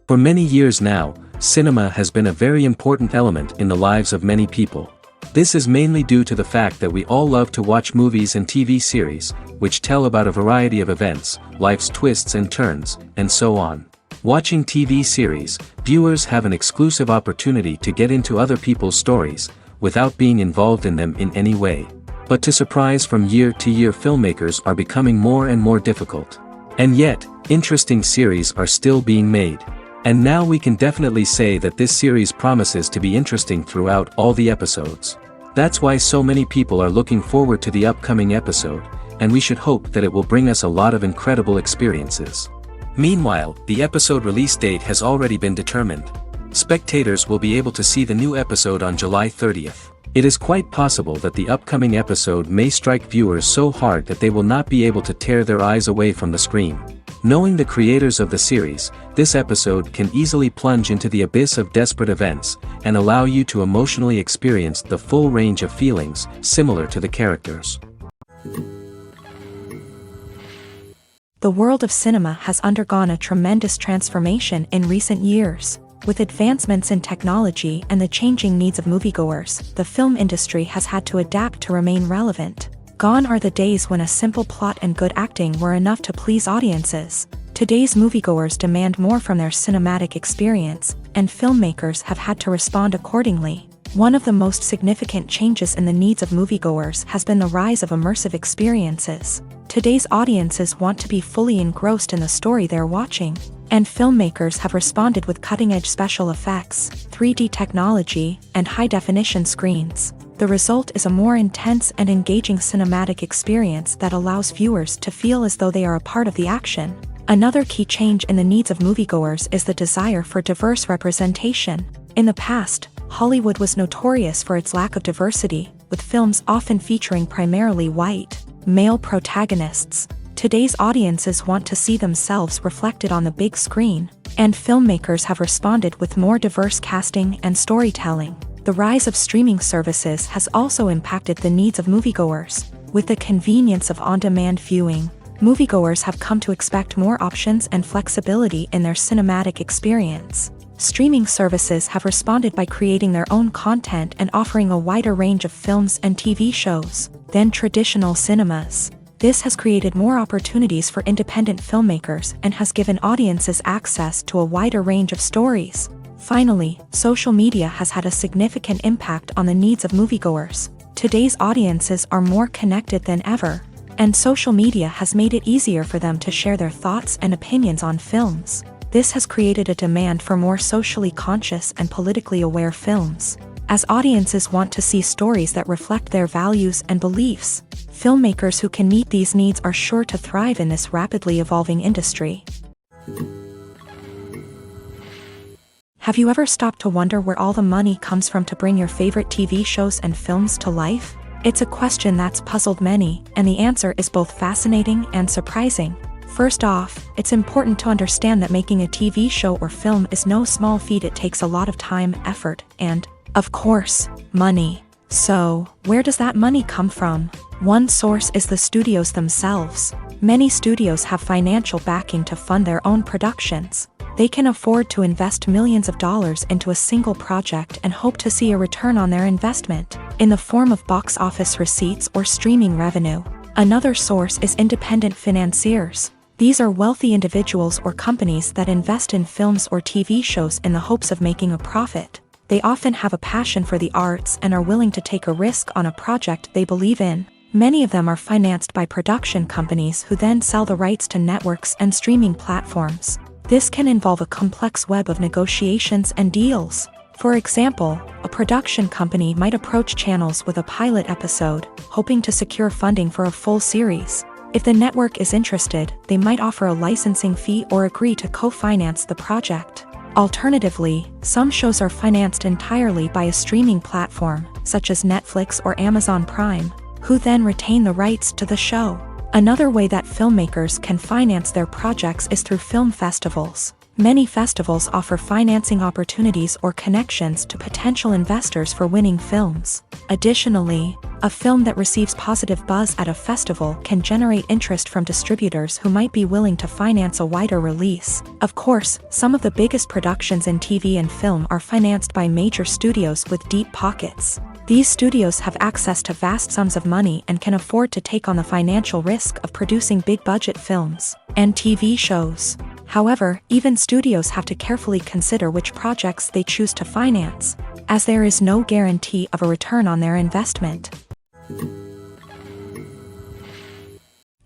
For many years now, cinema has been a very important element in the lives of many people. This is mainly due to the fact that we all love to watch movies and TV series, which tell about a variety of events, life's twists and turns, and so on. Watching TV series, viewers have an exclusive opportunity to get into other people's stories, without being involved in them in any way. But to surprise from year to year, filmmakers are becoming more and more difficult. And yet, interesting series are still being made. And now we can definitely say that this series promises to be interesting throughout all the episodes. That's why so many people are looking forward to the upcoming episode, and we should hope that it will bring us a lot of incredible experiences. Meanwhile, the episode release date has already been determined. Spectators will be able to see the new episode on July 30th. It is quite possible that the upcoming episode may strike viewers so hard that they will not be able to tear their eyes away from the screen. Knowing the creators of the series, this episode can easily plunge into the abyss of desperate events, and allow you to emotionally experience the full range of feelings, similar to the characters. The world of cinema has undergone a tremendous transformation in recent years. With advancements in technology and the changing needs of moviegoers, the film industry has had to adapt to remain relevant. Gone are the days when a simple plot and good acting were enough to please audiences. Today's moviegoers demand more from their cinematic experience, and filmmakers have had to respond accordingly. One of the most significant changes in the needs of moviegoers has been the rise of immersive experiences. Today's audiences want to be fully engrossed in the story they're watching, and filmmakers have responded with cutting-edge special effects, 3D technology, and high-definition screens. The result is a more intense and engaging cinematic experience that allows viewers to feel as though they are a part of the action. Another key change in the needs of moviegoers is the desire for diverse representation. In the past, Hollywood was notorious for its lack of diversity, with films often featuring primarily white, male protagonists. Today's audiences want to see themselves reflected on the big screen, and filmmakers have responded with more diverse casting and storytelling. The rise of streaming services has also impacted the needs of moviegoers. With the convenience of on-demand viewing, moviegoers have come to expect more options and flexibility in their cinematic experience. Streaming services have responded by creating their own content and offering a wider range of films and TV shows than traditional cinemas. This has created more opportunities for independent filmmakers and has given audiences access to a wider range of stories. Finally, social media has had a significant impact on the needs of moviegoers. Today's audiences are more connected than ever, and social media has made it easier for them to share their thoughts and opinions on films. This has created a demand for more socially conscious and politically aware films. As audiences want to see stories that reflect their values and beliefs, filmmakers who can meet these needs are sure to thrive in this rapidly evolving industry. Have you ever stopped to wonder where all the money comes from to bring your favorite TV shows and films to life? It's a question that's puzzled many, and the answer is both fascinating and surprising. First off, it's important to understand that making a TV show or film is no small feat. It takes a lot of time, effort, and, of course, money. So, where does that money come from? One source is the studios themselves. Many studios have financial backing to fund their own productions. They can afford to invest millions of dollars into a single project and hope to see a return on their investment, in the form of box office receipts or streaming revenue. Another source is independent financiers. These are wealthy individuals or companies that invest in films or TV shows in the hopes of making a profit. They often have a passion for the arts and are willing to take a risk on a project they believe in. Many of them are financed by production companies who then sell the rights to networks and streaming platforms. This can involve a complex web of negotiations and deals. For example, a production company might approach channels with a pilot episode, hoping to secure funding for a full series. If the network is interested, they might offer a licensing fee or agree to co-finance the project. Alternatively, some shows are financed entirely by a streaming platform, such as Netflix or Amazon Prime, who then retain the rights to the show. Another way that filmmakers can finance their projects is through film festivals. Many festivals offer financing opportunities or connections to potential investors for winning films. Additionally, a film that receives positive buzz at a festival can generate interest from distributors who might be willing to finance a wider release. Of course, some of the biggest productions in TV and film are financed by major studios with deep pockets. These studios have access to vast sums of money and can afford to take on the financial risk of producing big-budget films and TV shows. However, even studios have to carefully consider which projects they choose to finance, as there is no guarantee of a return on their investment.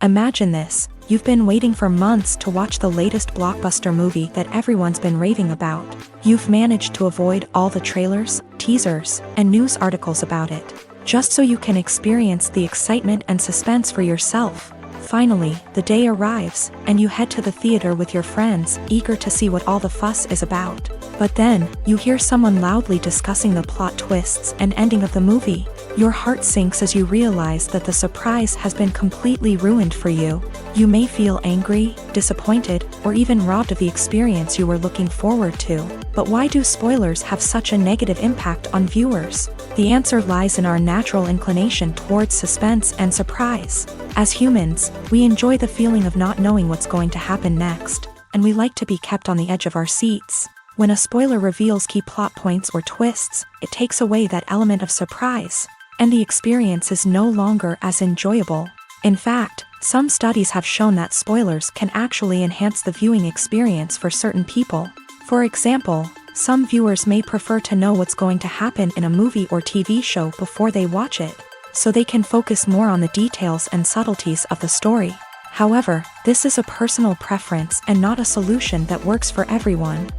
Imagine this: you've been waiting for months to watch the latest blockbuster movie that everyone's been raving about. You've managed to avoid all the trailers, teasers, and news articles about it, just so you can experience the excitement and suspense for yourself. Finally, the day arrives, and you head to the theater with your friends, eager to see what all the fuss is about. But then, you hear someone loudly discussing the plot twists and ending of the movie. Your heart sinks as you realize that the surprise has been completely ruined for you. You may feel angry, disappointed, or even robbed of the experience you were looking forward to. But why do spoilers have such a negative impact on viewers? The answer lies in our natural inclination towards suspense and surprise. As humans, we enjoy the feeling of not knowing what's going to happen next, and we like to be kept on the edge of our seats. When a spoiler reveals key plot points or twists, it takes away that element of surprise, and the experience is no longer as enjoyable. In fact, some studies have shown that spoilers can actually enhance the viewing experience for certain people. For example, some viewers may prefer to know what's going to happen in a movie or TV show before they watch it, so they can focus more on the details and subtleties of the story. However, this is a personal preference and not a solution that works for everyone.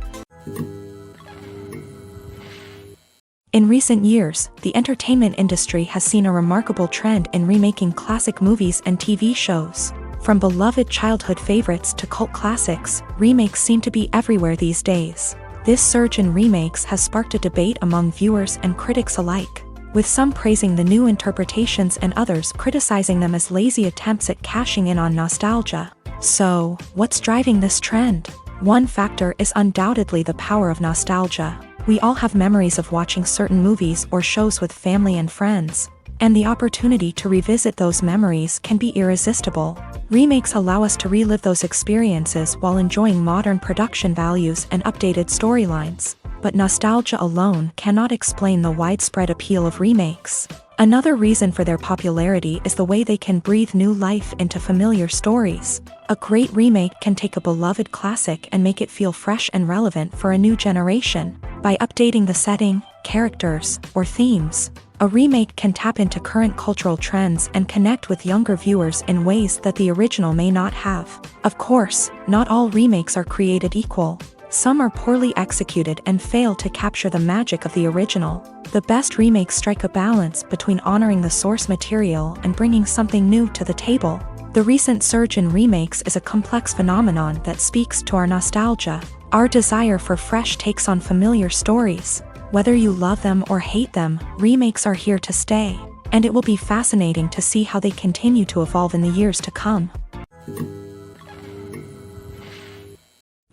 In recent years, the entertainment industry has seen a remarkable trend in remaking classic movies and TV shows. From beloved childhood favorites to cult classics, remakes seem to be everywhere these days. This surge in remakes has sparked a debate among viewers and critics alike, with some praising the new interpretations and others criticizing them as lazy attempts at cashing in on nostalgia. So, what's driving this trend? One factor is undoubtedly the power of nostalgia. We all have memories of watching certain movies or shows with family and friends, and the opportunity to revisit those memories can be irresistible. Remakes allow us to relive those experiences while enjoying modern production values and updated storylines. But nostalgia alone cannot explain the widespread appeal of remakes. Another reason for their popularity is the way they can breathe new life into familiar stories. A great remake can take a beloved classic and make it feel fresh and relevant for a new generation. By updating the setting, characters, or themes, a remake can tap into current cultural trends and connect with younger viewers in ways that the original may not have. Of course, not all remakes are created equal. Some are poorly executed and fail to capture the magic of the original. The best remakes strike a balance between honoring the source material and bringing something new to the table. The recent surge in remakes is a complex phenomenon that speaks to our nostalgia, our desire for fresh takes on familiar stories. Whether you love them or hate them, remakes are here to stay, and it will be fascinating to see how they continue to evolve in the years to come.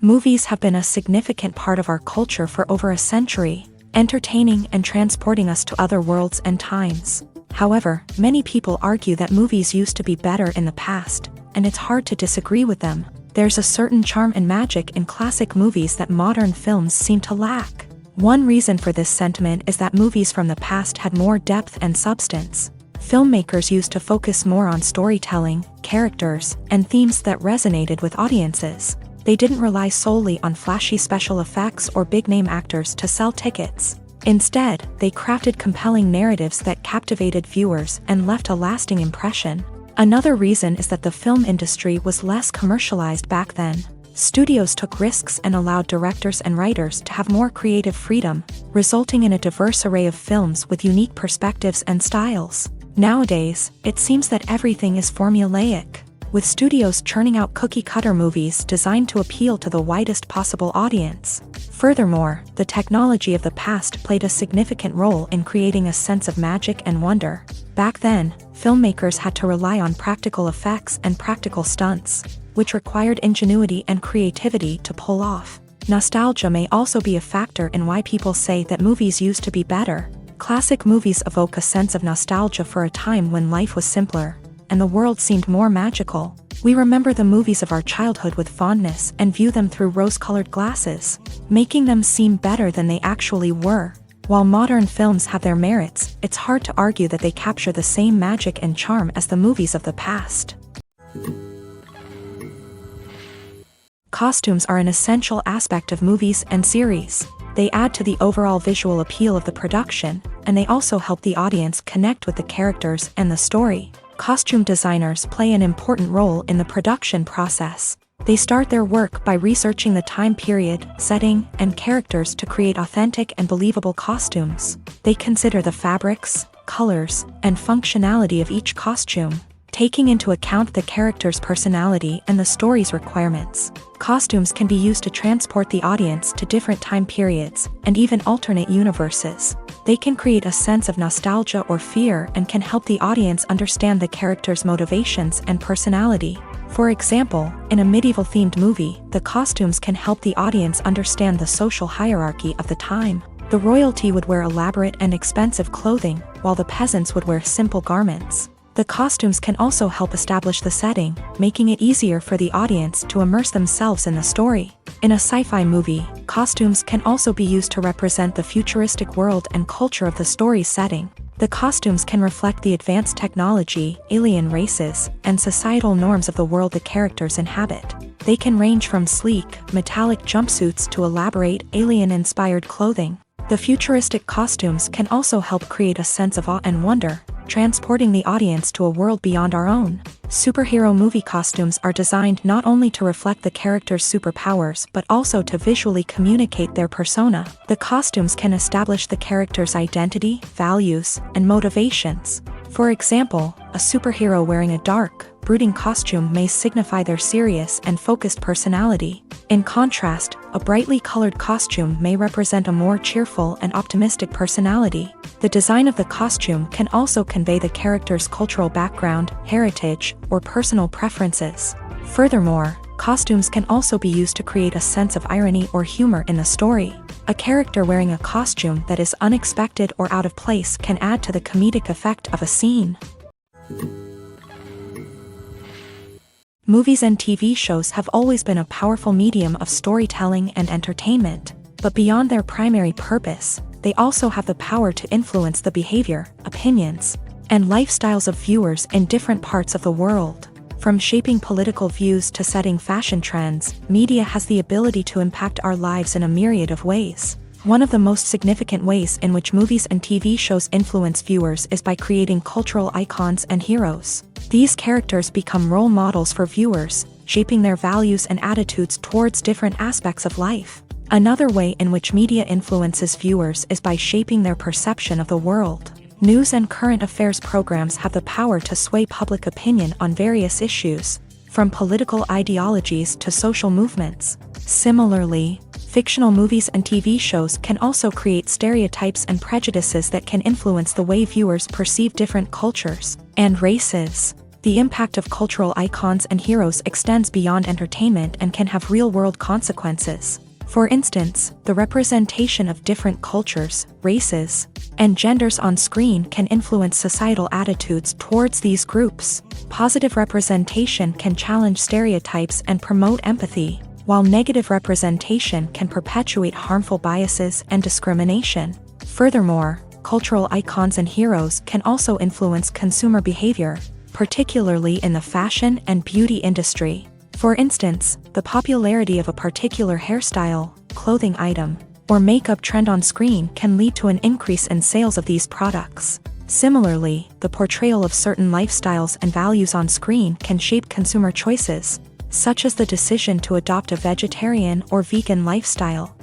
Movies have been a significant part of our culture for over a century, entertaining and transporting us to other worlds and times. However, many people argue that movies used to be better in the past, and it's hard to disagree with them. There's a certain charm and magic in classic movies that modern films seem to lack. One reason for this sentiment is that movies from the past had more depth and substance. Filmmakers used to focus more on storytelling, characters, and themes that resonated with audiences. They didn't rely solely on flashy special effects or big-name actors to sell tickets. Instead, they crafted compelling narratives that captivated viewers and left a lasting impression. Another reason is that the film industry was less commercialized back then. Studios took risks and allowed directors and writers to have more creative freedom, resulting in a diverse array of films with unique perspectives and styles. Nowadays, it seems that everything is formulaic, with studios churning out cookie-cutter movies designed to appeal to the widest possible audience. Furthermore, the technology of the past played a significant role in creating a sense of magic and wonder. Back then, filmmakers had to rely on practical effects and practical stunts, which required ingenuity and creativity to pull off. Nostalgia may also be a factor in why people say that movies used to be better. Classic movies evoke a sense of nostalgia for a time when life was simpler, and the world seemed more magical. We remember the movies of our childhood with fondness and view them through rose-colored glasses, making them seem better than they actually were. While modern films have their merits, it's hard to argue that they capture the same magic and charm as the movies of the past. Costumes are an essential aspect of movies and series. They add to the overall visual appeal of the production, and they also help the audience connect with the characters and the story. Costume designers play an important role in the production process. They start their work by researching the time period, setting, and characters to create authentic and believable costumes. They consider the fabrics, colors, and functionality of each costume, taking into account the character's personality and the story's requirements. Costumes can be used to transport the audience to different time periods and even alternate universes. They can create a sense of nostalgia or fear and can help the audience understand the character's motivations and personality. For example, in a medieval-themed movie, the costumes can help the audience understand the social hierarchy of the time. The royalty would wear elaborate and expensive clothing, while the peasants would wear simple garments. The costumes can also help establish the setting, making it easier for the audience to immerse themselves in the story. In a sci-fi movie, costumes can also be used to represent the futuristic world and culture of the story's setting. The costumes can reflect the advanced technology, alien races, and societal norms of the world the characters inhabit. They can range from sleek, metallic jumpsuits to elaborate, alien-inspired clothing. The futuristic costumes can also help create a sense of awe and wonder, transporting the audience to a world beyond our own. Superhero movie costumes are designed not only to reflect the character's superpowers but also to visually communicate their persona. The costumes can establish the character's identity, values, and motivations. For example, a superhero wearing a dark, brooding costume may signify their serious and focused personality. In contrast, a brightly colored costume may represent a more cheerful and optimistic personality. The design of the costume can also convey the character's cultural background, heritage, or personal preferences. Furthermore, costumes can also be used to create a sense of irony or humor in the story. A character wearing a costume that is unexpected or out of place can add to the comedic effect of a scene. Movies and TV shows have always been a powerful medium of storytelling and entertainment, but beyond their primary purpose, they also have the power to influence the behavior, opinions, and lifestyles of viewers in different parts of the world. From shaping political views to setting fashion trends, media has the ability to impact our lives in a myriad of ways. One of the most significant ways in which movies and TV shows influence viewers is by creating cultural icons and heroes. These characters become role models for viewers, shaping their values and attitudes towards different aspects of life. Another way in which media influences viewers is by shaping their perception of the world. News and current affairs programs have the power to sway public opinion on various issues, from political ideologies to social movements. Similarly, fictional movies and TV shows can also create stereotypes and prejudices that can influence the way viewers perceive different cultures and races. The impact of cultural icons and heroes extends beyond entertainment and can have real-world consequences. For instance, the representation of different cultures, races, and genders on screen can influence societal attitudes towards these groups. Positive representation can challenge stereotypes and promote empathy, while negative representation can perpetuate harmful biases and discrimination. Furthermore, cultural icons and heroes can also influence consumer behavior, particularly in the fashion and beauty industry. For instance, the popularity of a particular hairstyle, clothing item, or makeup trend on screen can lead to an increase in sales of these products. Similarly, the portrayal of certain lifestyles and values on screen can shape consumer choices, such as the decision to adopt a vegetarian or vegan lifestyle.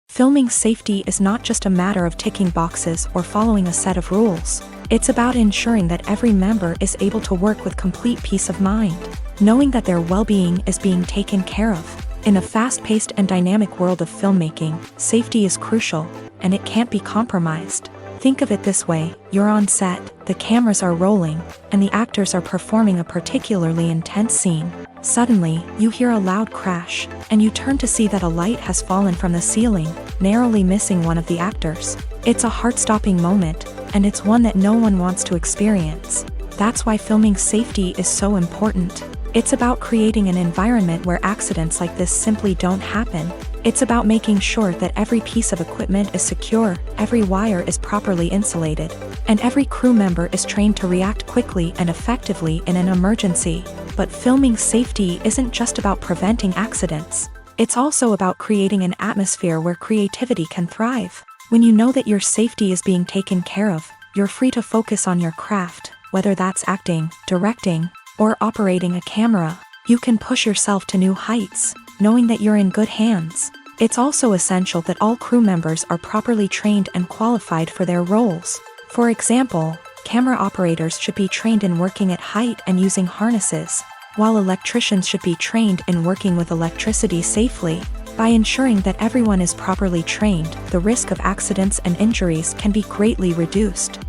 Filming safety is not just a matter of ticking boxes or following a set of rules. It's about ensuring that every member is able to work with complete peace of mind, knowing that their well-being is being taken care of. In a fast-paced and dynamic world of filmmaking, safety is crucial, and it can't be compromised. Think of it this way: you're on set, the cameras are rolling, and the actors are performing a particularly intense scene. Suddenly, you hear a loud crash, and you turn to see that a light has fallen from the ceiling, narrowly missing one of the actors. It's a heart-stopping moment, and it's one that no one wants to experience. That's why filming safety is so important. It's about creating an environment where accidents like this simply don't happen. It's about making sure that every piece of equipment is secure, every wire is properly insulated, and every crew member is trained to react quickly and effectively in an emergency. But filming safety isn't just about preventing accidents. It's also about creating an atmosphere where creativity can thrive. When you know that your safety is being taken care of, you're free to focus on your craft, whether that's acting, directing, or operating a camera. You can push yourself to new heights, knowing that you're in good hands. It's also essential that all crew members are properly trained and qualified for their roles. For example, camera operators should be trained in working at height and using harnesses, while electricians should be trained in working with electricity safely. By ensuring that everyone is properly trained, the risk of accidents and injuries can be greatly reduced.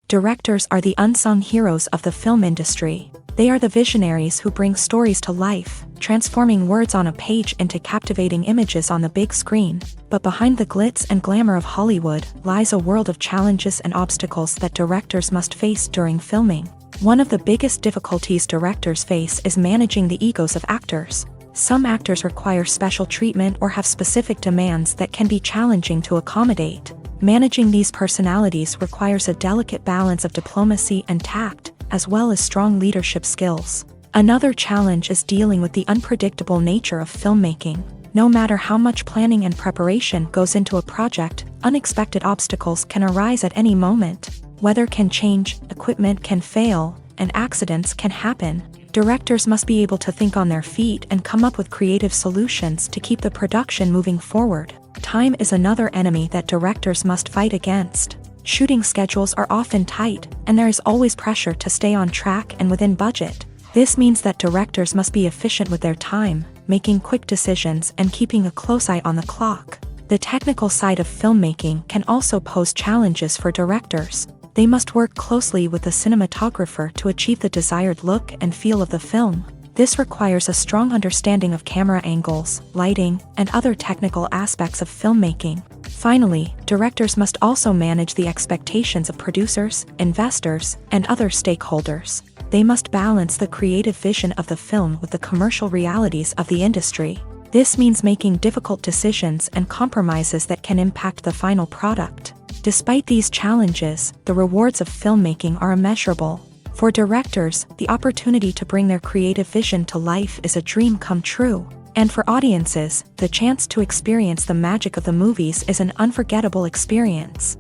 Directors are the unsung heroes of the film industry. They are the visionaries who bring stories to life, transforming words on a page into captivating images on the big screen. But behind the glitz and glamour of Hollywood lies a world of challenges and obstacles that directors must face during filming. One of the biggest difficulties directors face is managing the egos of actors. Some actors require special treatment or have specific demands that can be challenging to accommodate. Managing these personalities requires a delicate balance of diplomacy and tact, as well as strong leadership skills. Another challenge is dealing with the unpredictable nature of filmmaking. No matter how much planning and preparation goes into a project, unexpected obstacles can arise at any moment. Weather can change, equipment can fail, and accidents can happen. Directors must be able to think on their feet and come up with creative solutions to keep the production moving forward. Time is another enemy that directors must fight against. Shooting schedules are often tight, and there is always pressure to stay on track and within budget. This means that directors must be efficient with their time, making quick decisions and keeping a close eye on the clock. The technical side of filmmaking can also pose challenges for directors. They must work closely with the cinematographer to achieve the desired look and feel of the film. This requires a strong understanding of camera angles, lighting, and other technical aspects of filmmaking. Finally, directors must also manage the expectations of producers, investors, and other stakeholders. They must balance the creative vision of the film with the commercial realities of the industry. This means making difficult decisions and compromises that can impact the final product. Despite these challenges, the rewards of filmmaking are immeasurable. For directors, the opportunity to bring their creative vision to life is a dream come true. And for audiences, the chance to experience the magic of the movies is an unforgettable experience.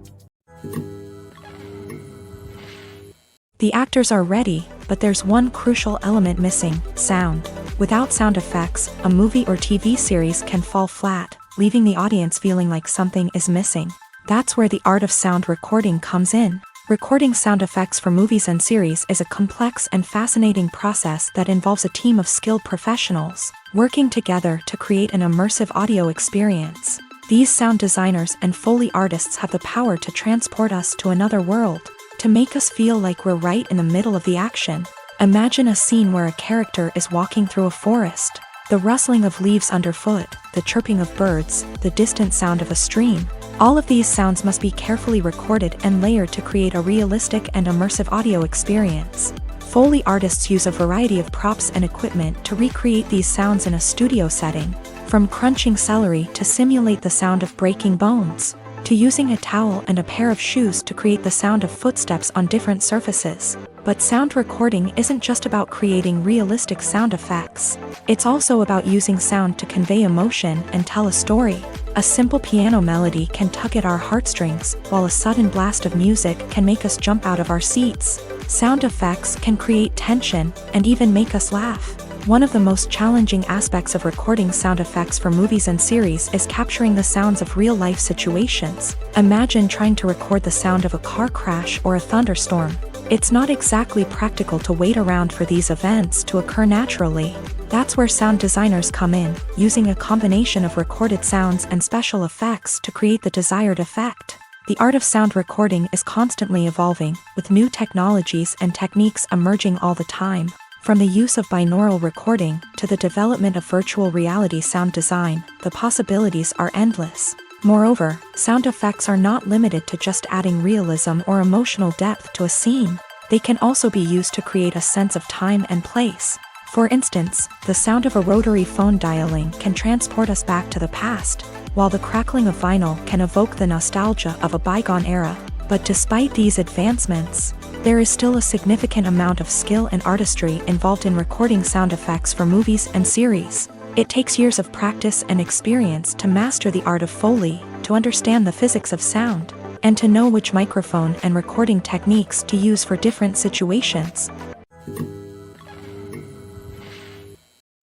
The actors are ready, but there's one crucial element missing: sound. Without sound effects, a movie or TV series can fall flat, leaving the audience feeling like something is missing. That's where the art of sound recording comes in. Recording sound effects for movies and series is a complex and fascinating process that involves a team of skilled professionals working together to create an immersive audio experience. These sound designers and Foley artists have the power to transport us to another world, to make us feel like we're right in the middle of the action. Imagine a scene where a character is walking through a forest. The rustling of leaves underfoot, the chirping of birds, the distant sound of a stream. All of these sounds must be carefully recorded and layered to create a realistic and immersive audio experience. Foley artists use a variety of props and equipment to recreate these sounds in a studio setting, from crunching celery to simulate the sound of breaking bones, to using a towel and a pair of shoes to create the sound of footsteps on different surfaces. But sound recording isn't just about creating realistic sound effects. It's also about using sound to convey emotion and tell a story. A simple piano melody can tug at our heartstrings, while a sudden blast of music can make us jump out of our seats. Sound effects can create tension and even make us laugh. One of the most challenging aspects of recording sound effects for movies and series is capturing the sounds of real-life situations. Imagine trying to record the sound of a car crash or a thunderstorm. It's not exactly practical to wait around for these events to occur naturally. That's where sound designers come in, using a combination of recorded sounds and special effects to create the desired effect. The art of sound recording is constantly evolving, with new technologies and techniques emerging all the time. From the use of binaural recording to the development of virtual reality sound design, the possibilities are endless. Moreover, sound effects are not limited to just adding realism or emotional depth to a scene. They can also be used to create a sense of time and place. For instance, the sound of a rotary phone dialing can transport us back to the past, while the crackling of vinyl can evoke the nostalgia of a bygone era. But despite these advancements, there is still a significant amount of skill and artistry involved in recording sound effects for movies and series. It takes years of practice and experience to master the art of Foley, to understand the physics of sound, and to know which microphone and recording techniques to use for different situations.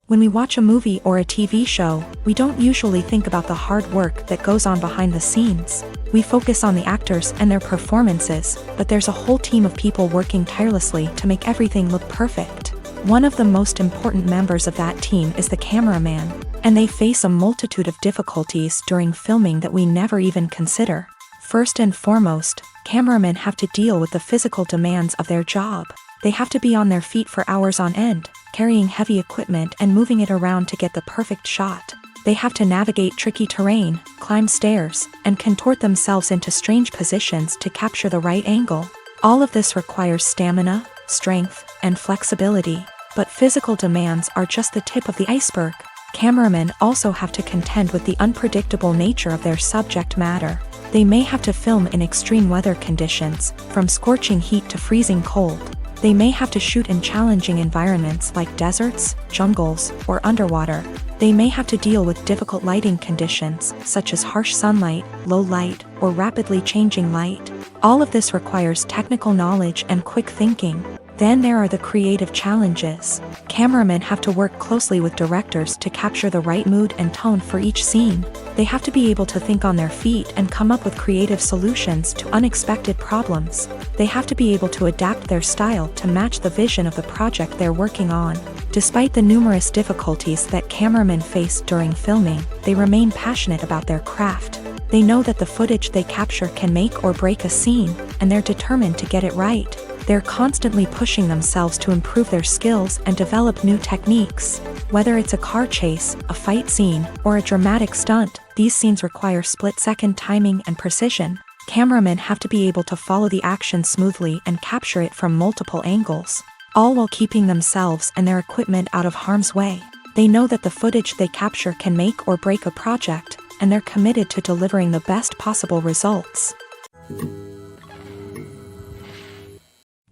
When we watch a movie or a TV show, we don't usually think about the hard work that goes on behind the scenes. We focus on the actors and their performances, but there's a whole team of people working tirelessly to make everything look perfect. One of the most important members of that team is the cameraman, and they face a multitude of difficulties during filming that we never even consider. First and foremost, cameramen have to deal with the physical demands of their job. They have to be on their feet for hours on end, carrying heavy equipment and moving it around to get the perfect shot. They have to navigate tricky terrain, climb stairs, and contort themselves into strange positions to capture the right angle. All of this requires stamina, strength, and flexibility. But physical demands are just the tip of the iceberg. Cameramen also have to contend with the unpredictable nature of their subject matter. They may have to film in extreme weather conditions, from scorching heat to freezing cold. They may have to shoot in challenging environments like deserts, jungles, or underwater. They may have to deal with difficult lighting conditions, such as harsh sunlight, low light, or rapidly changing light. All of this requires technical knowledge and quick thinking. Then there are the creative challenges. Cameramen have to work closely with directors to capture the right mood and tone for each scene. They have to be able to think on their feet and come up with creative solutions to unexpected problems. They have to be able to adapt their style to match the vision of the project they're working on. Despite the numerous difficulties that cameramen face during filming, they remain passionate about their craft. They know that the footage they capture can make or break a scene, and they're determined to get it right. They're constantly pushing themselves to improve their skills and develop new techniques. Whether it's a car chase, a fight scene, or a dramatic stunt, these scenes require split-second timing and precision. Cameramen have to be able to follow the action smoothly and capture it from multiple angles, all while keeping themselves and their equipment out of harm's way. They know that the footage they capture can make or break a project, and they're committed to delivering the best possible results.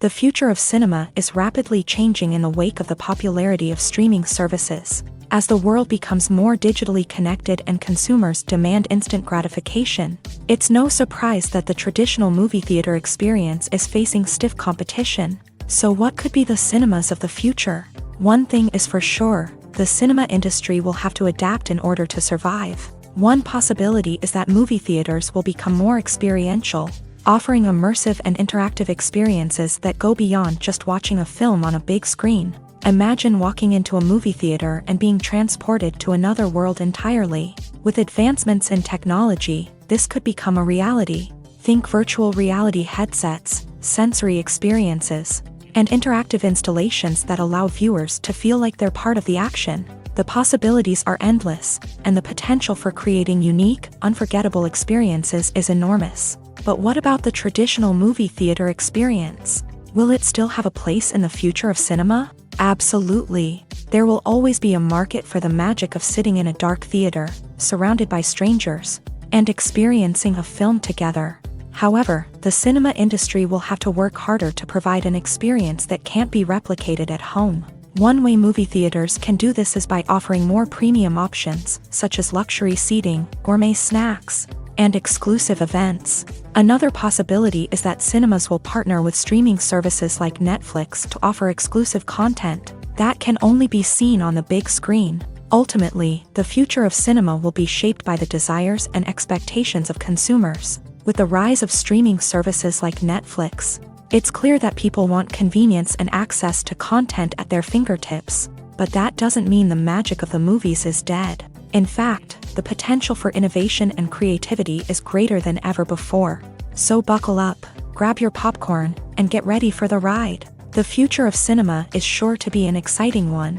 The future of cinema is rapidly changing in the wake of the popularity of streaming services. As the world becomes more digitally connected and consumers demand instant gratification, it's no surprise that the traditional movie theater experience is facing stiff competition. So what could be the cinemas of the future? One thing is for sure, the cinema industry will have to adapt in order to survive. One possibility is that movie theaters will become more experiential, offering immersive and interactive experiences that go beyond just watching a film on a big screen. Imagine walking into a movie theater and being transported to another world entirely. With advancements in technology, this could become a reality. Think virtual reality headsets, sensory experiences, and interactive installations that allow viewers to feel like they're part of the action. The possibilities are endless, and the potential for creating unique, unforgettable experiences is enormous. But what about the traditional movie theater experience? Will it still have a place in the future of cinema? Absolutely. There will always be a market for the magic of sitting in a dark theater, surrounded by strangers, and experiencing a film together. However, the cinema industry will have to work harder to provide an experience that can't be replicated at home. One way movie theaters can do this is by offering more premium options, such as luxury seating, gourmet snacks, and exclusive events. Another possibility is that cinemas will partner with streaming services like Netflix to offer exclusive content that can only be seen on the big screen. Ultimately, the future of cinema will be shaped by the desires and expectations of consumers. With the rise of streaming services like Netflix, it's clear that people want convenience and access to content at their fingertips. But that doesn't mean the magic of the movies is dead. In fact, the potential for innovation and creativity is greater than ever before. So buckle up, grab your popcorn, and get ready for the ride. The future of cinema is sure to be an exciting one.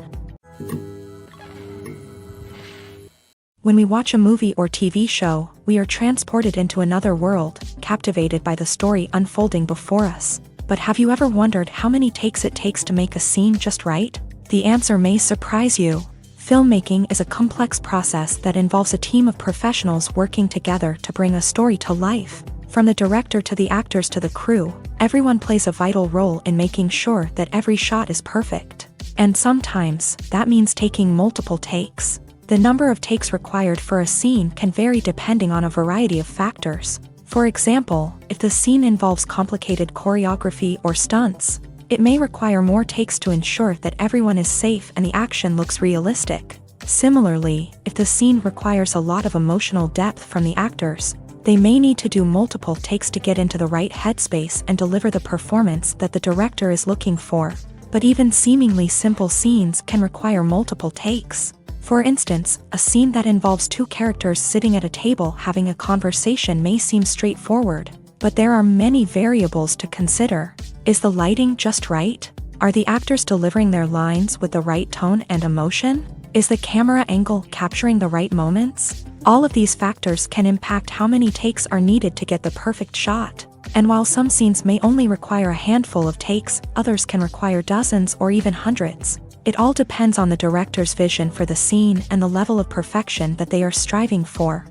When we watch a movie or TV show, we are transported into another world, captivated by the story unfolding before us. But have you ever wondered how many takes it takes to make a scene just right? The answer may surprise you. Filmmaking is a complex process that involves a team of professionals working together to bring a story to life. From the director to the actors to the crew, everyone plays a vital role in making sure that every shot is perfect. And sometimes, that means taking multiple takes. The number of takes required for a scene can vary depending on a variety of factors. For example, if the scene involves complicated choreography or stunts, it may require more takes to ensure that everyone is safe and the action looks realistic. Similarly, if the scene requires a lot of emotional depth from the actors, they may need to do multiple takes to get into the right headspace and deliver the performance that the director is looking for. But even seemingly simple scenes can require multiple takes. For instance, a scene that involves two characters sitting at a table having a conversation may seem straightforward, but there are many variables to consider. Is the lighting just right? Are the actors delivering their lines with the right tone and emotion? Is the camera angle capturing the right moments? All of these factors can impact how many takes are needed to get the perfect shot. And while some scenes may only require a handful of takes, others can require dozens or even hundreds. It all depends on the director's vision for the scene and the level of perfection that they are striving for.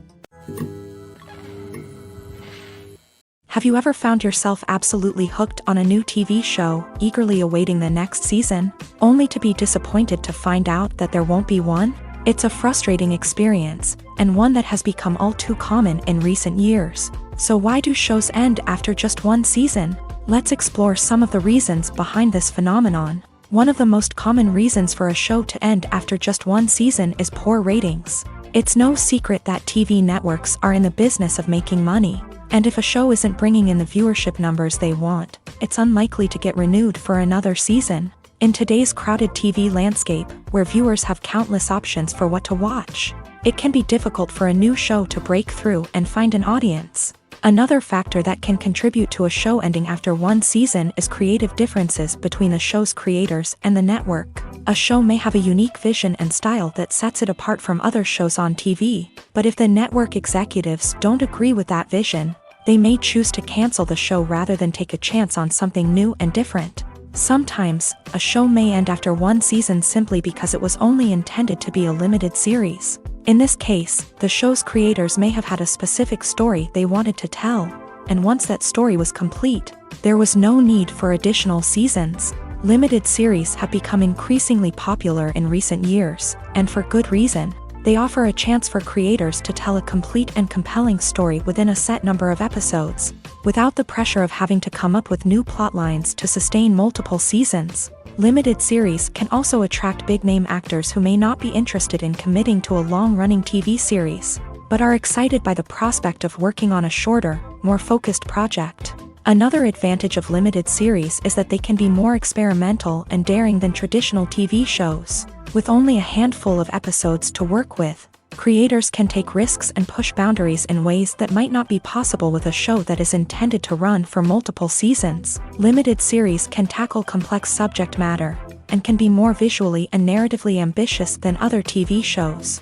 Have you ever found yourself absolutely hooked on a new TV show, eagerly awaiting the next season, only to be disappointed to find out that there won't be one? It's a frustrating experience, and one that has become all too common in recent years. So why do shows end after just one season? Let's explore some of the reasons behind this phenomenon. One of the most common reasons for a show to end after just one season is poor ratings. It's no secret that TV networks are in the business of making money, and if a show isn't bringing in the viewership numbers they want, it's unlikely to get renewed for another season. In today's crowded TV landscape, where viewers have countless options for what to watch, it can be difficult for a new show to break through and find an audience. Another factor that can contribute to a show ending after one season is creative differences between the show's creators and the network. A show may have a unique vision and style that sets it apart from other shows on TV, but if the network executives don't agree with that vision, they may choose to cancel the show rather than take a chance on something new and different. Sometimes, a show may end after one season simply because it was only intended to be a limited series. In this case, the show's creators may have had a specific story they wanted to tell, and once that story was complete, there was no need for additional seasons. Limited series have become increasingly popular in recent years, and for good reason. They offer a chance for creators to tell a complete and compelling story within a set number of episodes, without the pressure of having to come up with new plot lines to sustain multiple seasons. Limited series can also attract big-name actors who may not be interested in committing to a long-running TV series, but are excited by the prospect of working on a shorter, more focused project. Another advantage of limited series is that they can be more experimental and daring than traditional TV shows. With only a handful of episodes to work with, creators can take risks and push boundaries in ways that might not be possible with a show that is intended to run for multiple seasons. Limited series can tackle complex subject matter, and can be more visually and narratively ambitious than other TV shows.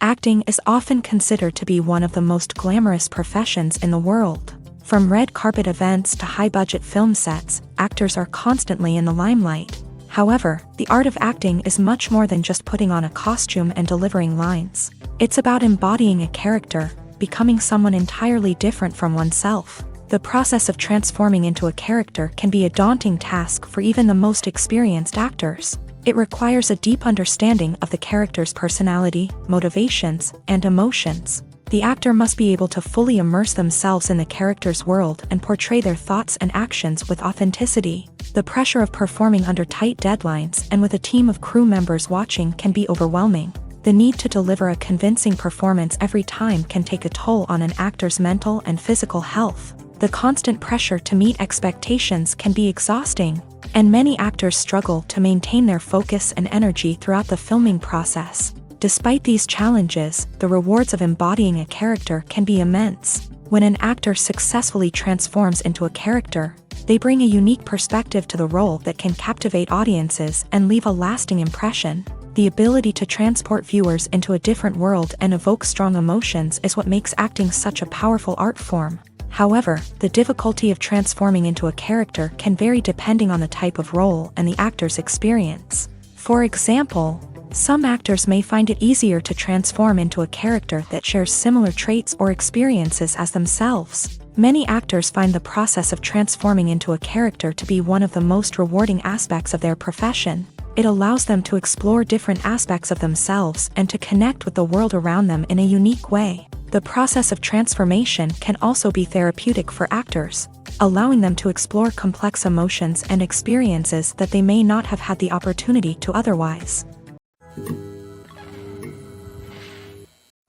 Acting is often considered to be one of the most glamorous professions in the world. From red carpet events to high-budget film sets, actors are constantly in the limelight. However, the art of acting is much more than just putting on a costume and delivering lines. It's about embodying a character, becoming someone entirely different from oneself. The process of transforming into a character can be a daunting task for even the most experienced actors. It requires a deep understanding of the character's personality, motivations, and emotions. The actor must be able to fully immerse themselves in the character's world and portray their thoughts and actions with authenticity. The pressure of performing under tight deadlines and with a team of crew members watching can be overwhelming. The need to deliver a convincing performance every time can take a toll on an actor's mental and physical health. The constant pressure to meet expectations can be exhausting, and many actors struggle to maintain their focus and energy throughout the filming process. Despite these challenges, the rewards of embodying a character can be immense. When an actor successfully transforms into a character, they bring a unique perspective to the role that can captivate audiences and leave a lasting impression. The ability to transport viewers into a different world and evoke strong emotions is what makes acting such a powerful art form. However, the difficulty of transforming into a character can vary depending on the type of role and the actor's experience. For example, some actors may find it easier to transform into a character that shares similar traits or experiences as themselves. Many actors find the process of transforming into a character to be one of the most rewarding aspects of their profession. It allows them to explore different aspects of themselves and to connect with the world around them in a unique way. The process of transformation can also be therapeutic for actors, allowing them to explore complex emotions and experiences that they may not have had the opportunity to otherwise.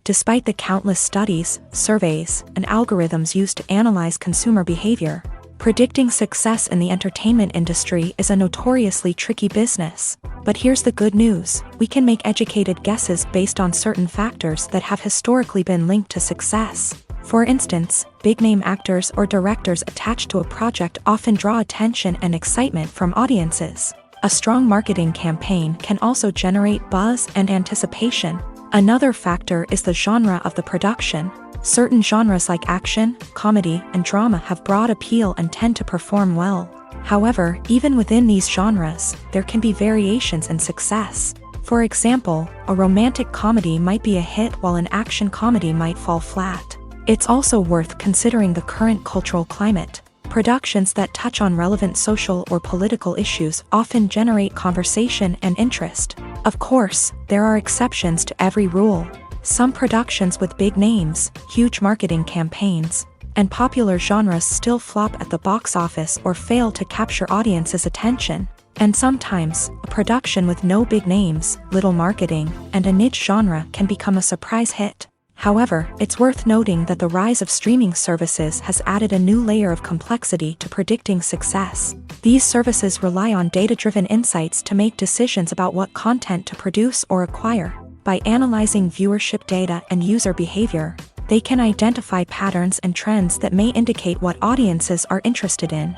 Despite the countless studies, surveys, and algorithms used to analyze consumer behavior, predicting success in the entertainment industry is a notoriously tricky business. But here's the good news: we can make educated guesses based on certain factors that have historically been linked to success. For instance, big-name actors or directors attached to a project often draw attention and excitement from audiences. A strong marketing campaign can also generate buzz and anticipation. Another factor is the genre of the production. Certain genres like action, comedy, and drama have broad appeal and tend to perform well. However, even within these genres, there can be variations in success. For example, a romantic comedy might be a hit while an action comedy might fall flat. It's also worth considering the current cultural climate. Productions that touch on relevant social or political issues often generate conversation and interest. Of course, there are exceptions to every rule. Some productions with big names, huge marketing campaigns, and popular genres still flop at the box office or fail to capture audiences' attention. And sometimes, a production with no big names, little marketing, and a niche genre can become a surprise hit. However, it's worth noting that the rise of streaming services has added a new layer of complexity to predicting success. These services rely on data-driven insights to make decisions about what content to produce or acquire. By analyzing viewership data and user behavior, they can identify patterns and trends that may indicate what audiences are interested in.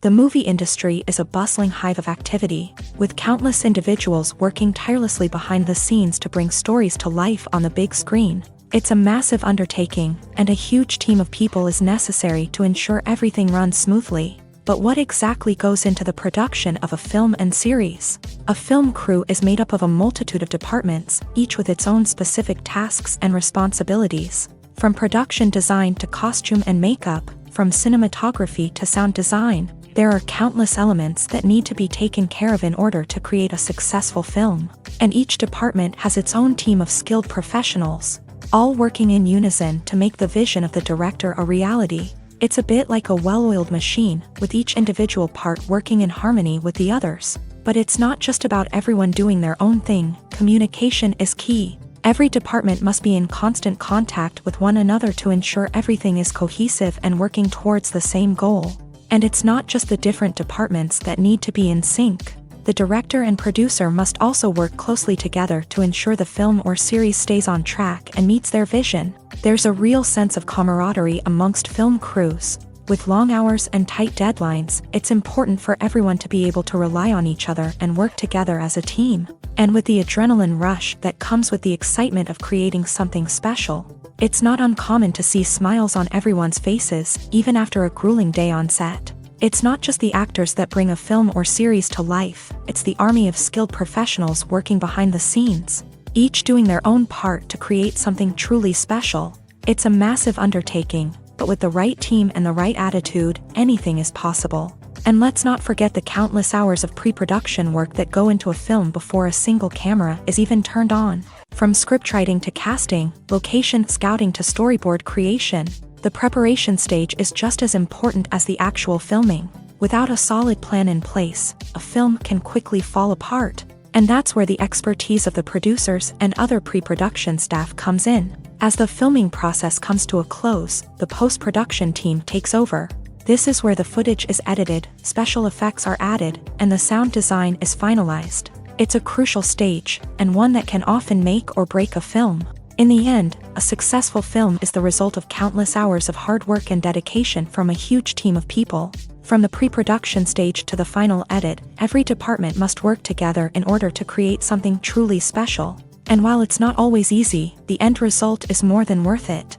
The movie industry is a bustling hive of activity, with countless individuals working tirelessly behind the scenes to bring stories to life on the big screen. It's a massive undertaking, and a huge team of people is necessary to ensure everything runs smoothly. But what exactly goes into the production of a film and series? A film crew is made up of a multitude of departments, each with its own specific tasks and responsibilities. From production design to costume and makeup, from cinematography to sound design, there are countless elements that need to be taken care of in order to create a successful film. And each department has its own team of skilled professionals, all working in unison to make the vision of the director a reality. It's a bit like a well-oiled machine, with each individual part working in harmony with the others. But it's not just about everyone doing their own thing. Communication is key. Every department must be in constant contact with one another to ensure everything is cohesive and working towards the same goal. And it's not just the different departments that need to be in sync. The director and producer must also work closely together to ensure the film or series stays on track and meets their vision. There's a real sense of camaraderie amongst film crews. With long hours and tight deadlines, it's important for everyone to be able to rely on each other and work together as a team. And with the adrenaline rush that comes with the excitement of creating something special, it's not uncommon to see smiles on everyone's faces, even after a grueling day on set. It's not just the actors that bring a film or series to life, it's the army of skilled professionals working behind the scenes, each doing their own part to create something truly special. It's a massive undertaking, but with the right team and the right attitude, anything is possible. And let's not forget the countless hours of pre-production work that go into a film before a single camera is even turned on. From scriptwriting to casting, location scouting to storyboard creation, the preparation stage is just as important as the actual filming. Without a solid plan in place, a film can quickly fall apart. And that's where the expertise of the producers and other pre-production staff comes in. As the filming process comes to a close, the post-production team takes over. This is where the footage is edited, special effects are added, and the sound design is finalized. It's a crucial stage, and one that can often make or break a film. In the end, a successful film is the result of countless hours of hard work and dedication from a huge team of people. From the pre-production stage to the final edit, every department must work together in order to create something truly special. And while it's not always easy, the end result is more than worth it.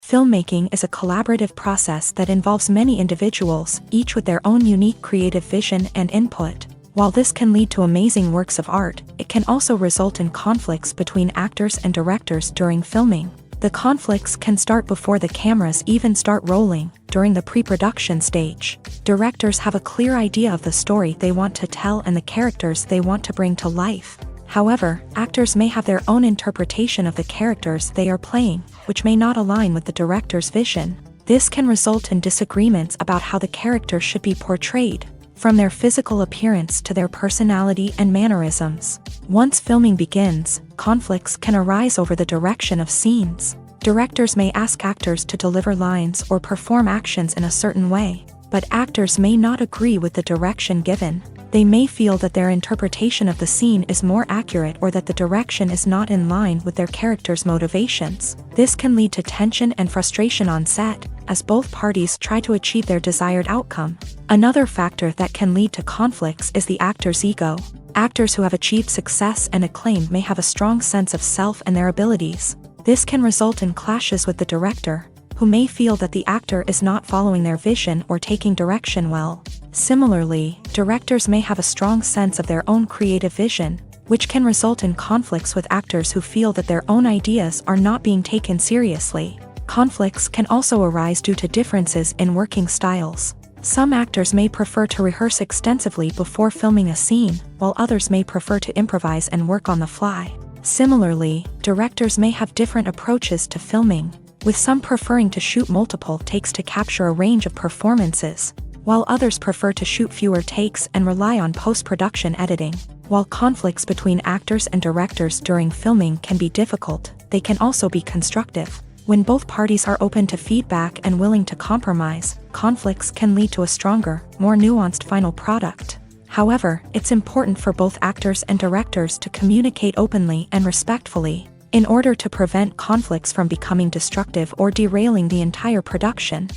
Filmmaking is a collaborative process that involves many individuals, each with their own unique creative vision and input. While this can lead to amazing works of art, it can also result in conflicts between actors and directors during filming. The conflicts can start before the cameras even start rolling, during the pre-production stage. Directors have a clear idea of the story they want to tell and the characters they want to bring to life. However, actors may have their own interpretation of the characters they are playing, which may not align with the director's vision. This can result in disagreements about how the character should be portrayed, from their physical appearance to their personality and mannerisms. Once filming begins, conflicts can arise over the direction of scenes. Directors may ask actors to deliver lines or perform actions in a certain way, but actors may not agree with the direction given. They may feel that their interpretation of the scene is more accurate or that the direction is not in line with their character's motivations. This can lead to tension and frustration on set, as both parties try to achieve their desired outcome. Another factor that can lead to conflicts is the actor's ego. Actors who have achieved success and acclaim may have a strong sense of self and their abilities. This can result in clashes with the director, who may feel that the actor is not following their vision or taking direction well. Similarly, directors may have a strong sense of their own creative vision, which can result in conflicts with actors who feel that their own ideas are not being taken seriously. Conflicts can also arise due to differences in working styles. Some actors may prefer to rehearse extensively before filming a scene, while others may prefer to improvise and work on the fly. Similarly, directors may have different approaches to filming, with some preferring to shoot multiple takes to capture a range of performances, while others prefer to shoot fewer takes and rely on post-production editing. While conflicts between actors and directors during filming can be difficult, they can also be constructive. When both parties are open to feedback and willing to compromise, conflicts can lead to a stronger, more nuanced final product. However, it's important for both actors and directors to communicate openly and respectfully, in order to prevent conflicts from becoming destructive or derailing the entire production.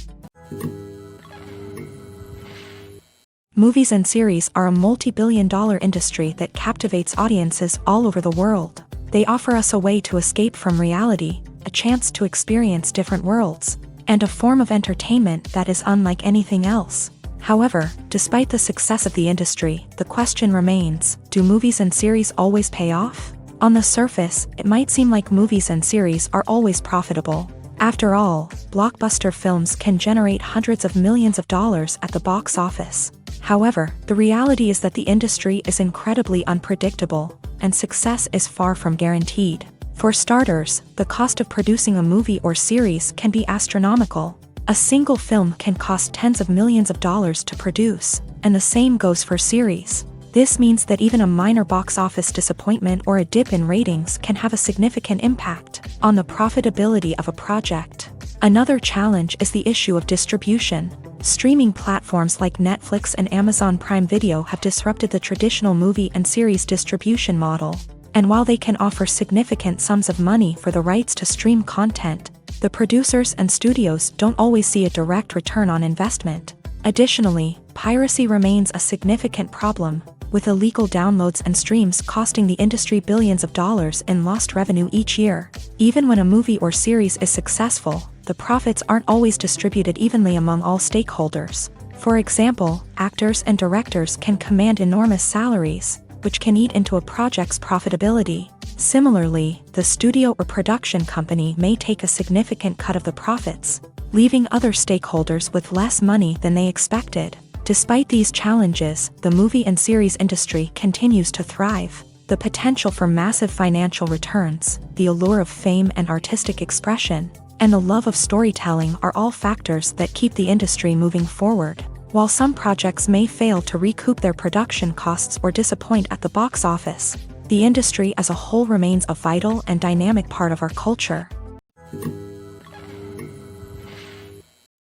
Movies and series are a multi-billion-dollar industry that captivates audiences all over the world. They offer us a way to escape from reality, a chance to experience different worlds, and a form of entertainment that is unlike anything else. However, despite the success of the industry, the question remains, do movies and series always pay off? On the surface, it might seem like movies and series are always profitable. After all, blockbuster films can generate hundreds of millions of dollars at the box office. However, the reality is that the industry is incredibly unpredictable, and success is far from guaranteed. For starters, the cost of producing a movie or series can be astronomical. A single film can cost tens of millions of dollars to produce, and the same goes for series. This means that even a minor box office disappointment or a dip in ratings can have a significant impact on the profitability of a project. Another challenge is the issue of distribution. Streaming platforms like Netflix and Amazon Prime Video have disrupted the traditional movie and series distribution model. And while they can offer significant sums of money for the rights to stream content, the producers and studios don't always see a direct return on investment. Additionally, piracy remains a significant problem, with illegal downloads and streams costing the industry billions of dollars in lost revenue each year. Even when a movie or series is successful, the profits aren't always distributed evenly among all stakeholders. For example, actors and directors can command enormous salaries, which can eat into a project's profitability. Similarly, the studio or production company may take a significant cut of the profits, leaving other stakeholders with less money than they expected. Despite these challenges, the movie and series industry continues to thrive. The potential for massive financial returns, the allure of fame and artistic expression, and the love of storytelling are all factors that keep the industry moving forward. While some projects may fail to recoup their production costs or disappoint at the box office, the industry as a whole remains a vital and dynamic part of our culture.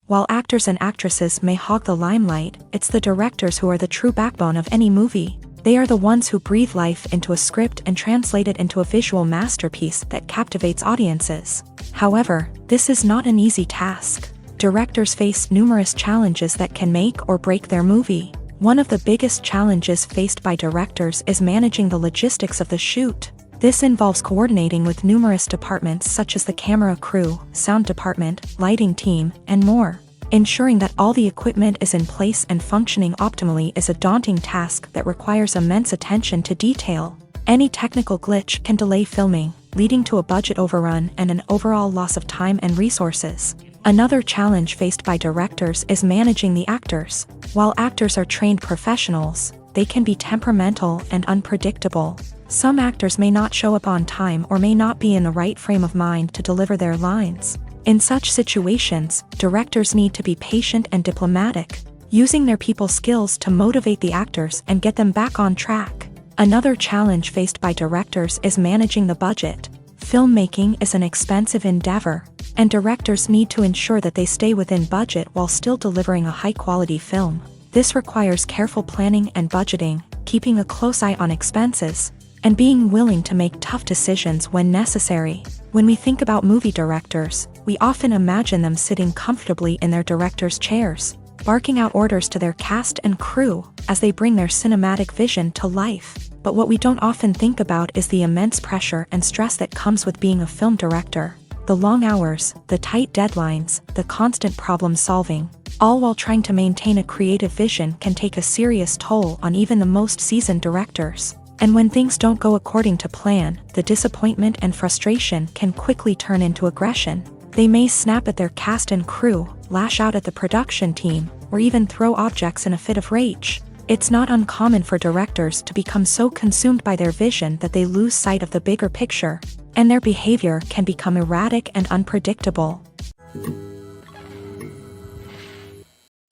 While actors and actresses may hog the limelight, it's the directors who are the true backbone of any movie. They are the ones who breathe life into a script and translate it into a visual masterpiece that captivates audiences. However, this is not an easy task. Directors face numerous challenges that can make or break their movie. One of the biggest challenges faced by directors is managing the logistics of the shoot. This involves coordinating with numerous departments such as the camera crew, sound department, lighting team, and more. Ensuring that all the equipment is in place and functioning optimally is a daunting task that requires immense attention to detail. Any technical glitch can delay filming, leading to a budget overrun and an overall loss of time and resources. Another challenge faced by directors is managing the actors. While actors are trained professionals, they can be temperamental and unpredictable. Some actors may not show up on time or may not be in the right frame of mind to deliver their lines. In such situations, directors need to be patient and diplomatic, using their people skills to motivate the actors and get them back on track. Another challenge faced by directors is managing the budget. Filmmaking is an expensive endeavor, and directors need to ensure that they stay within budget while still delivering a high-quality film. This requires careful planning and budgeting, keeping a close eye on expenses, and being willing to make tough decisions when necessary. When we think about movie directors, we often imagine them sitting comfortably in their director's chairs, barking out orders to their cast and crew as they bring their cinematic vision to life. But what we don't often think about is the immense pressure and stress that comes with being a film director. The long hours, the tight deadlines, the constant problem solving, all while trying to maintain a creative vision can take a serious toll on even the most seasoned directors. And when things don't go according to plan, the disappointment and frustration can quickly turn into aggression. They may snap at their cast and crew, lash out at the production team, or even throw objects in a fit of rage. It's not uncommon for directors to become so consumed by their vision that they lose sight of the bigger picture, and their behavior can become erratic and unpredictable.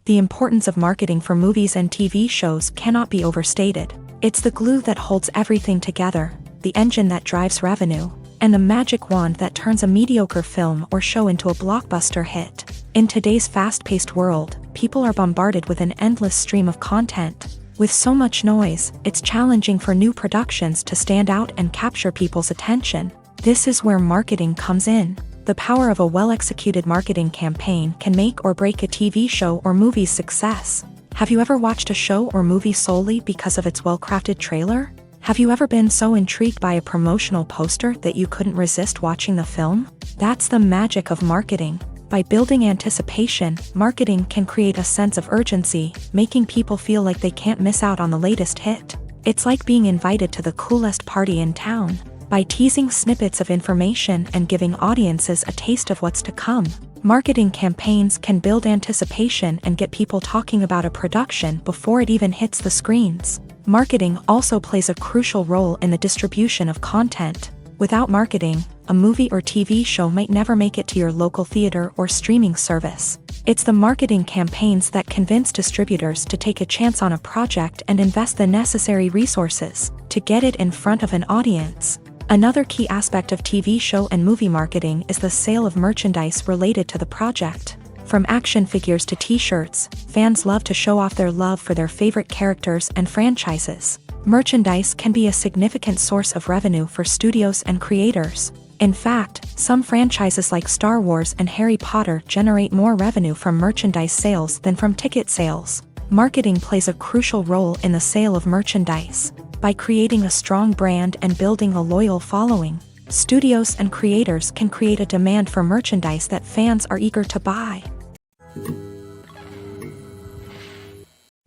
The importance of marketing for movies and TV shows cannot be overstated. It's the glue that holds everything together, the engine that drives revenue, and the magic wand that turns a mediocre film or show into a blockbuster hit. In today's fast-paced world, people are bombarded with an endless stream of content. With so much noise, it's challenging for new productions to stand out and capture people's attention. This is where marketing comes in. The power of a well-executed marketing campaign can make or break a TV show or movie's success. Have you ever watched a show or movie solely because of its well-crafted trailer? Have you ever been so intrigued by a promotional poster that you couldn't resist watching the film? That's the magic of marketing. By building anticipation, marketing can create a sense of urgency, making people feel like they can't miss out on the latest hit. It's like being invited to the coolest party in town. By teasing snippets of information and giving audiences a taste of what's to come, marketing campaigns can build anticipation and get people talking about a production before it even hits the screens. Marketing also plays a crucial role in the distribution of content. Without marketing, a movie or TV show might never make it to your local theater or streaming service. It's the marketing campaigns that convince distributors to take a chance on a project and invest the necessary resources to get it in front of an audience. Another key aspect of TV show and movie marketing is the sale of merchandise related to the project. From action figures to t-shirts, fans love to show off their love for their favorite characters and franchises. Merchandise can be a significant source of revenue for studios and creators. In fact, some franchises like Star Wars and Harry Potter generate more revenue from merchandise sales than from ticket sales. Marketing plays a crucial role in the sale of merchandise. By creating a strong brand and building a loyal following, studios and creators can create a demand for merchandise that fans are eager to buy.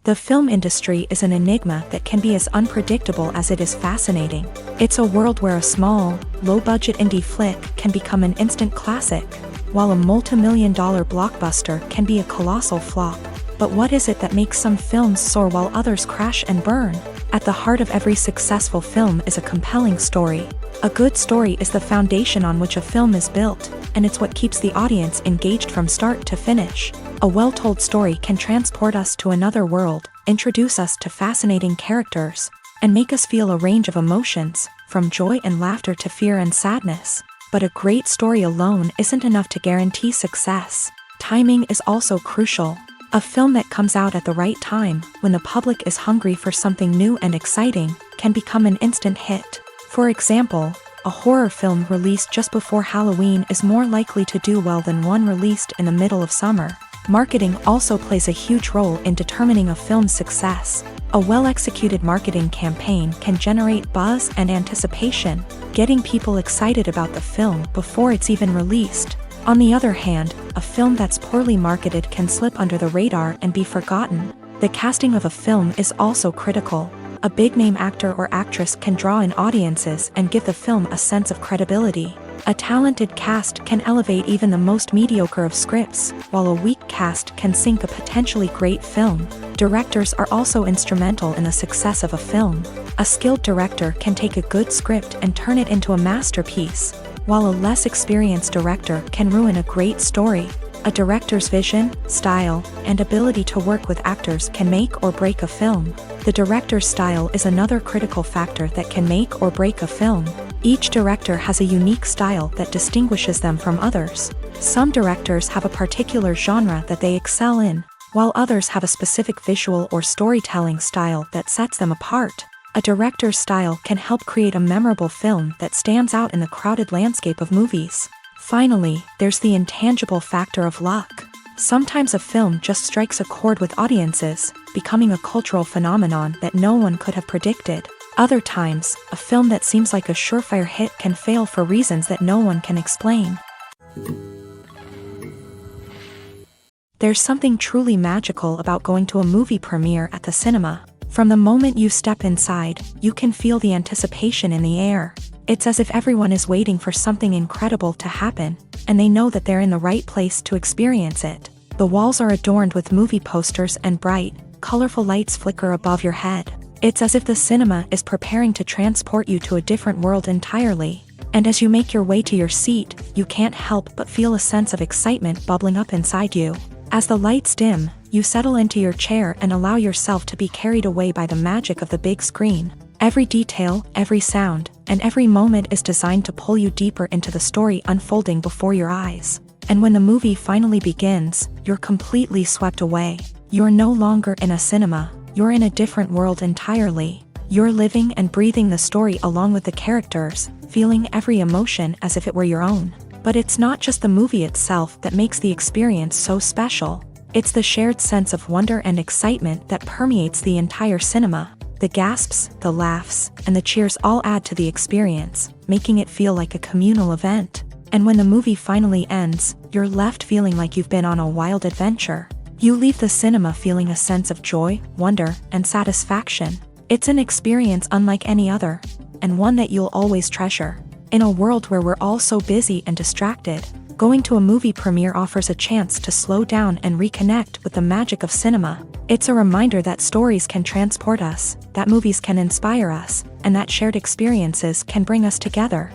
The film industry is an enigma that can be as unpredictable as it is fascinating. It's a world where a small, low-budget indie flick can become an instant classic, while a multi-million-dollar blockbuster can be a colossal flop. But what is it that makes some films soar while others crash and burn? At the heart of every successful film is a compelling story. A good story is the foundation on which a film is built, and it's what keeps the audience engaged from start to finish. A well-told story can transport us to another world, introduce us to fascinating characters, and make us feel a range of emotions, from joy and laughter to fear and sadness. But a great story alone isn't enough to guarantee success. Timing is also crucial. A film that comes out at the right time, when the public is hungry for something new and exciting, can become an instant hit. For example, a horror film released just before Halloween is more likely to do well than one released in the middle of summer. Marketing also plays a huge role in determining a film's success. A well-executed marketing campaign can generate buzz and anticipation, getting people excited about the film before it's even released. On the other hand, a film that's poorly marketed can slip under the radar and be forgotten. The casting of a film is also critical. A big-name actor or actress can draw in audiences and give the film a sense of credibility. A talented cast can elevate even the most mediocre of scripts, while a weak cast can sink a potentially great film. Directors are also instrumental in the success of a film. A skilled director can take a good script and turn it into a masterpiece, while a less experienced director can ruin a great story. A director's vision, style, and ability to work with actors can make or break a film. The director's style is another critical factor that can make or break a film. Each director has a unique style that distinguishes them from others. Some directors have a particular genre that they excel in, while others have a specific visual or storytelling style that sets them apart. A director's style can help create a memorable film that stands out in the crowded landscape of movies. Finally, there's the intangible factor of luck. Sometimes a film just strikes a chord with audiences, becoming a cultural phenomenon that no one could have predicted. Other times, a film that seems like a surefire hit can fail for reasons that no one can explain. There's something truly magical about going to a movie premiere at the cinema. From the moment you step inside, you can feel the anticipation in the air. It's as if everyone is waiting for something incredible to happen, and they know that they're in the right place to experience it. The walls are adorned with movie posters and bright, colorful lights flicker above your head. It's as if the cinema is preparing to transport you to a different world entirely. And as you make your way to your seat, you can't help but feel a sense of excitement bubbling up inside you. As the lights dim, you settle into your chair and allow yourself to be carried away by the magic of the big screen. Every detail, every sound, and every moment is designed to pull you deeper into the story unfolding before your eyes. And when the movie finally begins, you're completely swept away. You're no longer in a cinema, you're in a different world entirely. You're living and breathing the story along with the characters, feeling every emotion as if it were your own. But it's not just the movie itself that makes the experience so special. It's the shared sense of wonder and excitement that permeates the entire cinema. The gasps, the laughs, and the cheers all add to the experience, making it feel like a communal event. And when the movie finally ends, you're left feeling like you've been on a wild adventure. You leave the cinema feeling a sense of joy, wonder, and satisfaction. It's an experience unlike any other, and one that you'll always treasure. In a world where we're all so busy and distracted, going to a movie premiere offers a chance to slow down and reconnect with the magic of cinema. It's a reminder that stories can transport us, that movies can inspire us, and that shared experiences can bring us together.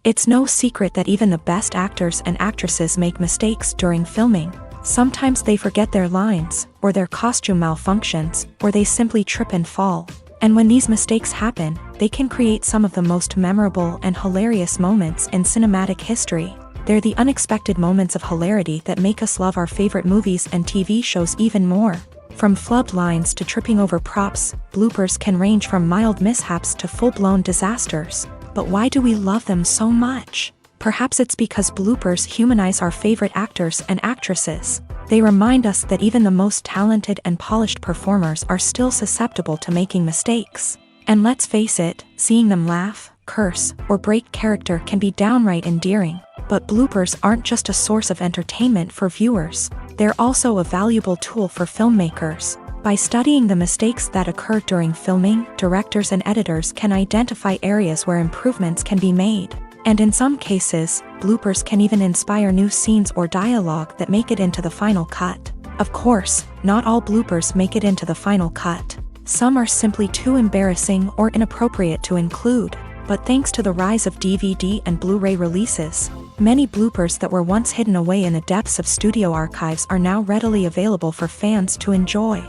It's no secret that even the best actors and actresses make mistakes during filming. Sometimes they forget their lines, or their costume malfunctions, or they simply trip and fall. And when these mistakes happen, they can create some of the most memorable and hilarious moments in cinematic history. They're the unexpected moments of hilarity that make us love our favorite movies and TV shows even more. From flubbed lines to tripping over props, bloopers can range from mild mishaps to full-blown disasters. But why do we love them so much? Perhaps it's because bloopers humanize our favorite actors and actresses. They remind us that even the most talented and polished performers are still susceptible to making mistakes. And let's face it, seeing them laugh, curse, or break character can be downright endearing. But bloopers aren't just a source of entertainment for viewers. They're also a valuable tool for filmmakers. By studying the mistakes that occur during filming, directors and editors can identify areas where improvements can be made. And in some cases, bloopers can even inspire new scenes or dialogue that make it into the final cut. Of course, not all bloopers make it into the final cut. Some are simply too embarrassing or inappropriate to include. But thanks to the rise of DVD and Blu-ray releases, many bloopers that were once hidden away in the depths of studio archives are now readily available for fans to enjoy.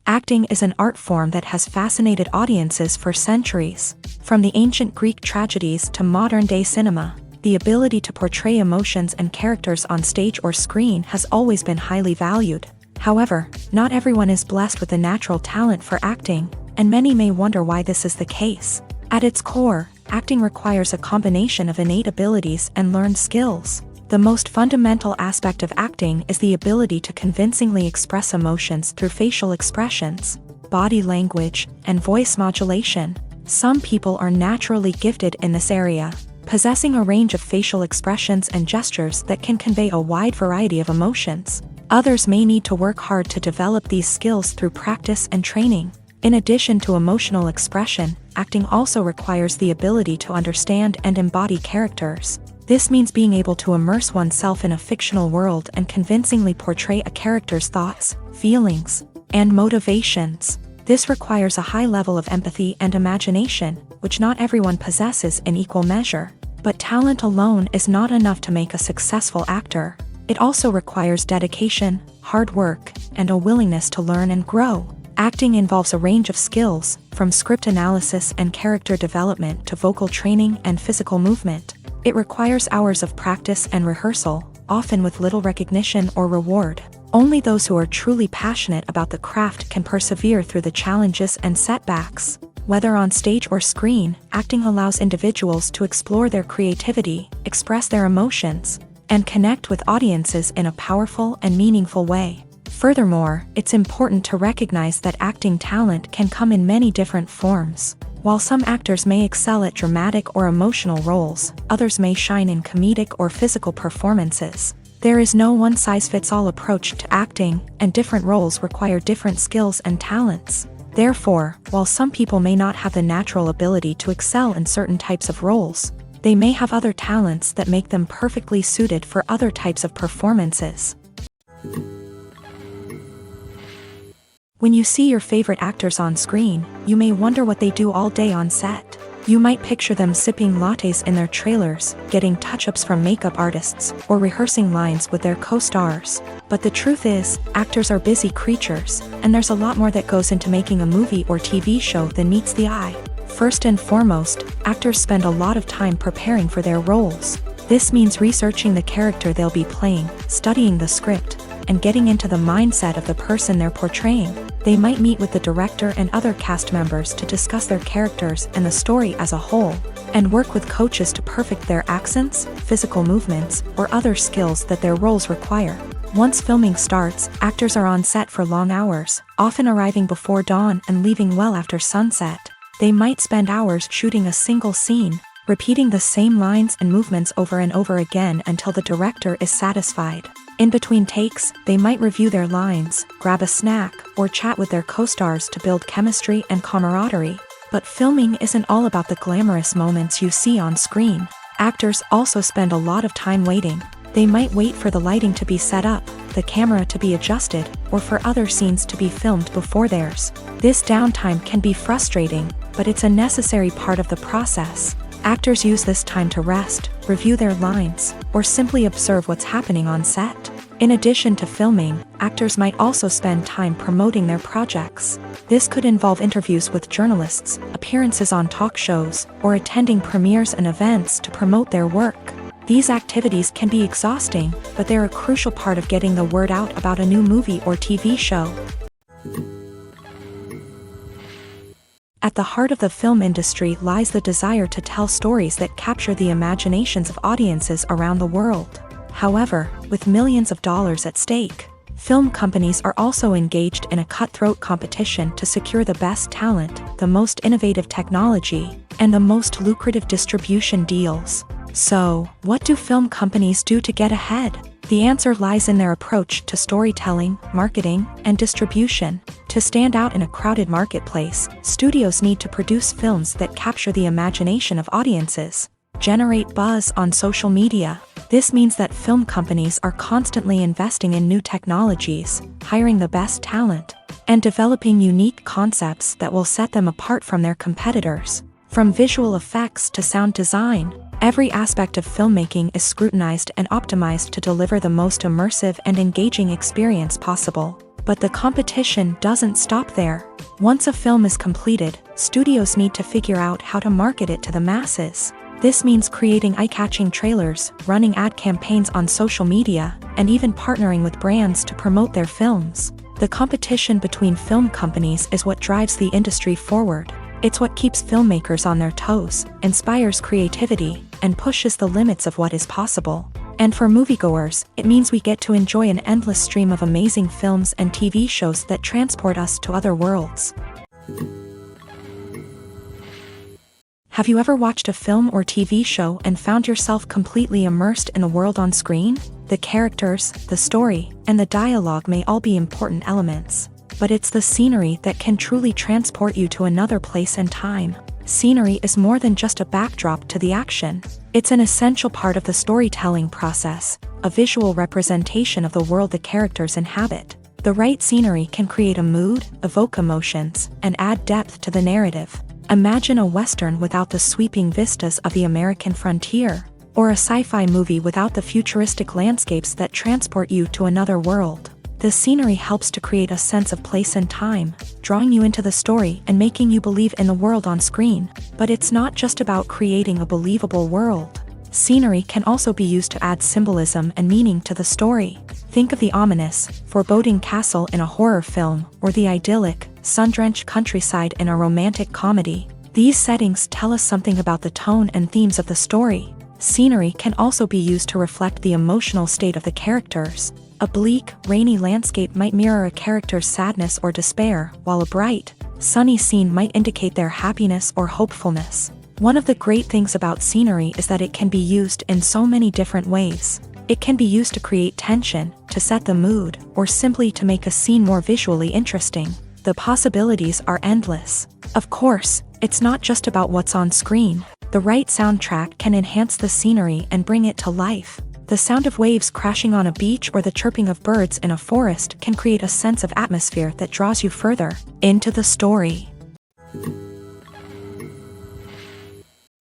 Acting is an art form that has fascinated audiences for centuries. From the ancient Greek tragedies to modern-day cinema, the ability to portray emotions and characters on stage or screen has always been highly valued. However, not everyone is blessed with a natural talent for acting, and many may wonder why this is the case. At its core, acting requires a combination of innate abilities and learned skills. The most fundamental aspect of acting is the ability to convincingly express emotions through facial expressions, body language, and voice modulation. Some people are naturally gifted in this area, possessing a range of facial expressions and gestures that can convey a wide variety of emotions. Others may need to work hard to develop these skills through practice and training. In addition to emotional expression, acting also requires the ability to understand and embody characters. This means being able to immerse oneself in a fictional world and convincingly portray a character's thoughts, feelings, and motivations. This requires a high level of empathy and imagination, which not everyone possesses in equal measure. But talent alone is not enough to make a successful actor. It also requires dedication, hard work, and a willingness to learn and grow. Acting involves a range of skills, from script analysis and character development to vocal training and physical movement. It requires hours of practice and rehearsal, often with little recognition or reward. Only those who are truly passionate about the craft can persevere through the challenges and setbacks. Whether on stage or screen, acting allows individuals to explore their creativity, express their emotions, and connect with audiences in a powerful and meaningful way. Furthermore, it's important to recognize that acting talent can come in many different forms. While some actors may excel at dramatic or emotional roles, others may shine in comedic or physical performances. There is no one-size-fits-all approach to acting, and different roles require different skills and talents. Therefore, while some people may not have the natural ability to excel in certain types of roles, they may have other talents that make them perfectly suited for other types of performances. When you see your favorite actors on screen, you may wonder what they do all day on set. You might picture them sipping lattes in their trailers, getting touch-ups from makeup artists, or rehearsing lines with their co-stars. But the truth is, actors are busy creatures, and there's a lot more that goes into making a movie or TV show than meets the eye. First and foremost, actors spend a lot of time preparing for their roles. This means researching the character they'll be playing, studying the script, and getting into the mindset of the person they're portraying. They might meet with the director and other cast members to discuss their characters and the story as a whole, and work with coaches to perfect their accents, physical movements, or other skills that their roles require. Once filming starts, actors are on set for long hours, often arriving before dawn and leaving well after sunset. They might spend hours shooting a single scene, repeating the same lines and movements over and over again until the director is satisfied. In between takes, they might review their lines, grab a snack, or chat with their co-stars to build chemistry and camaraderie. But filming isn't all about the glamorous moments you see on screen. Actors also spend a lot of time waiting. They might wait for the lighting to be set up, the camera to be adjusted, or for other scenes to be filmed before theirs. This downtime can be frustrating, but it's a necessary part of the process. Actors use this time to rest, review their lines, or simply observe what's happening on set. In addition to filming, actors might also spend time promoting their projects. This could involve interviews with journalists, appearances on talk shows, or attending premieres and events to promote their work. These activities can be exhausting, but they're a crucial part of getting the word out about a new movie or TV show. At the heart of the film industry lies the desire to tell stories that capture the imaginations of audiences around the world. However, with millions of dollars at stake, film companies are also engaged in a cutthroat competition to secure the best talent, the most innovative technology, and the most lucrative distribution deals. So, what do film companies do to get ahead? The answer lies in their approach to storytelling, marketing, and distribution. To stand out in a crowded marketplace, studios need to produce films that capture the imagination of audiences, generate buzz on social media. This means that film companies are constantly investing in new technologies, hiring the best talent, and developing unique concepts that will set them apart from their competitors. From visual effects to sound design, every aspect of filmmaking is scrutinized and optimized to deliver the most immersive and engaging experience possible. But the competition doesn't stop there. Once a film is completed, studios need to figure out how to market it to the masses. This means creating eye-catching trailers, running ad campaigns on social media, and even partnering with brands to promote their films. The competition between film companies is what drives the industry forward. It's what keeps filmmakers on their toes, inspires creativity, and pushes the limits of what is possible. And for moviegoers, it means we get to enjoy an endless stream of amazing films and TV shows that transport us to other worlds. Have you ever watched a film or TV show and found yourself completely immersed in the world on screen? The characters, the story, and the dialogue may all be important elements, but it's the scenery that can truly transport you to another place and time. Scenery is more than just a backdrop to the action. It's an essential part of the storytelling process, a visual representation of the world the characters inhabit. The right scenery can create a mood, evoke emotions, and add depth to the narrative. Imagine a Western without the sweeping vistas of the American frontier, or a sci-fi movie without the futuristic landscapes that transport you to another world. The scenery helps to create a sense of place and time, drawing you into the story and making you believe in the world on screen. But it's not just about creating a believable world. Scenery can also be used to add symbolism and meaning to the story. Think of the ominous, foreboding castle in a horror film, or the idyllic, sun-drenched countryside in a romantic comedy. These settings tell us something about the tone and themes of the story. Scenery can also be used to reflect the emotional state of the characters. A bleak, rainy landscape might mirror a character's sadness or despair, while a bright, sunny scene might indicate their happiness or hopefulness. One of the great things about scenery is that it can be used in so many different ways. It can be used to create tension, to set the mood, or simply to make a scene more visually interesting. The possibilities are endless. Of course, it's not just about what's on screen. The right soundtrack can enhance the scenery and bring it to life. The sound of waves crashing on a beach or the chirping of birds in a forest can create a sense of atmosphere that draws you further into the story.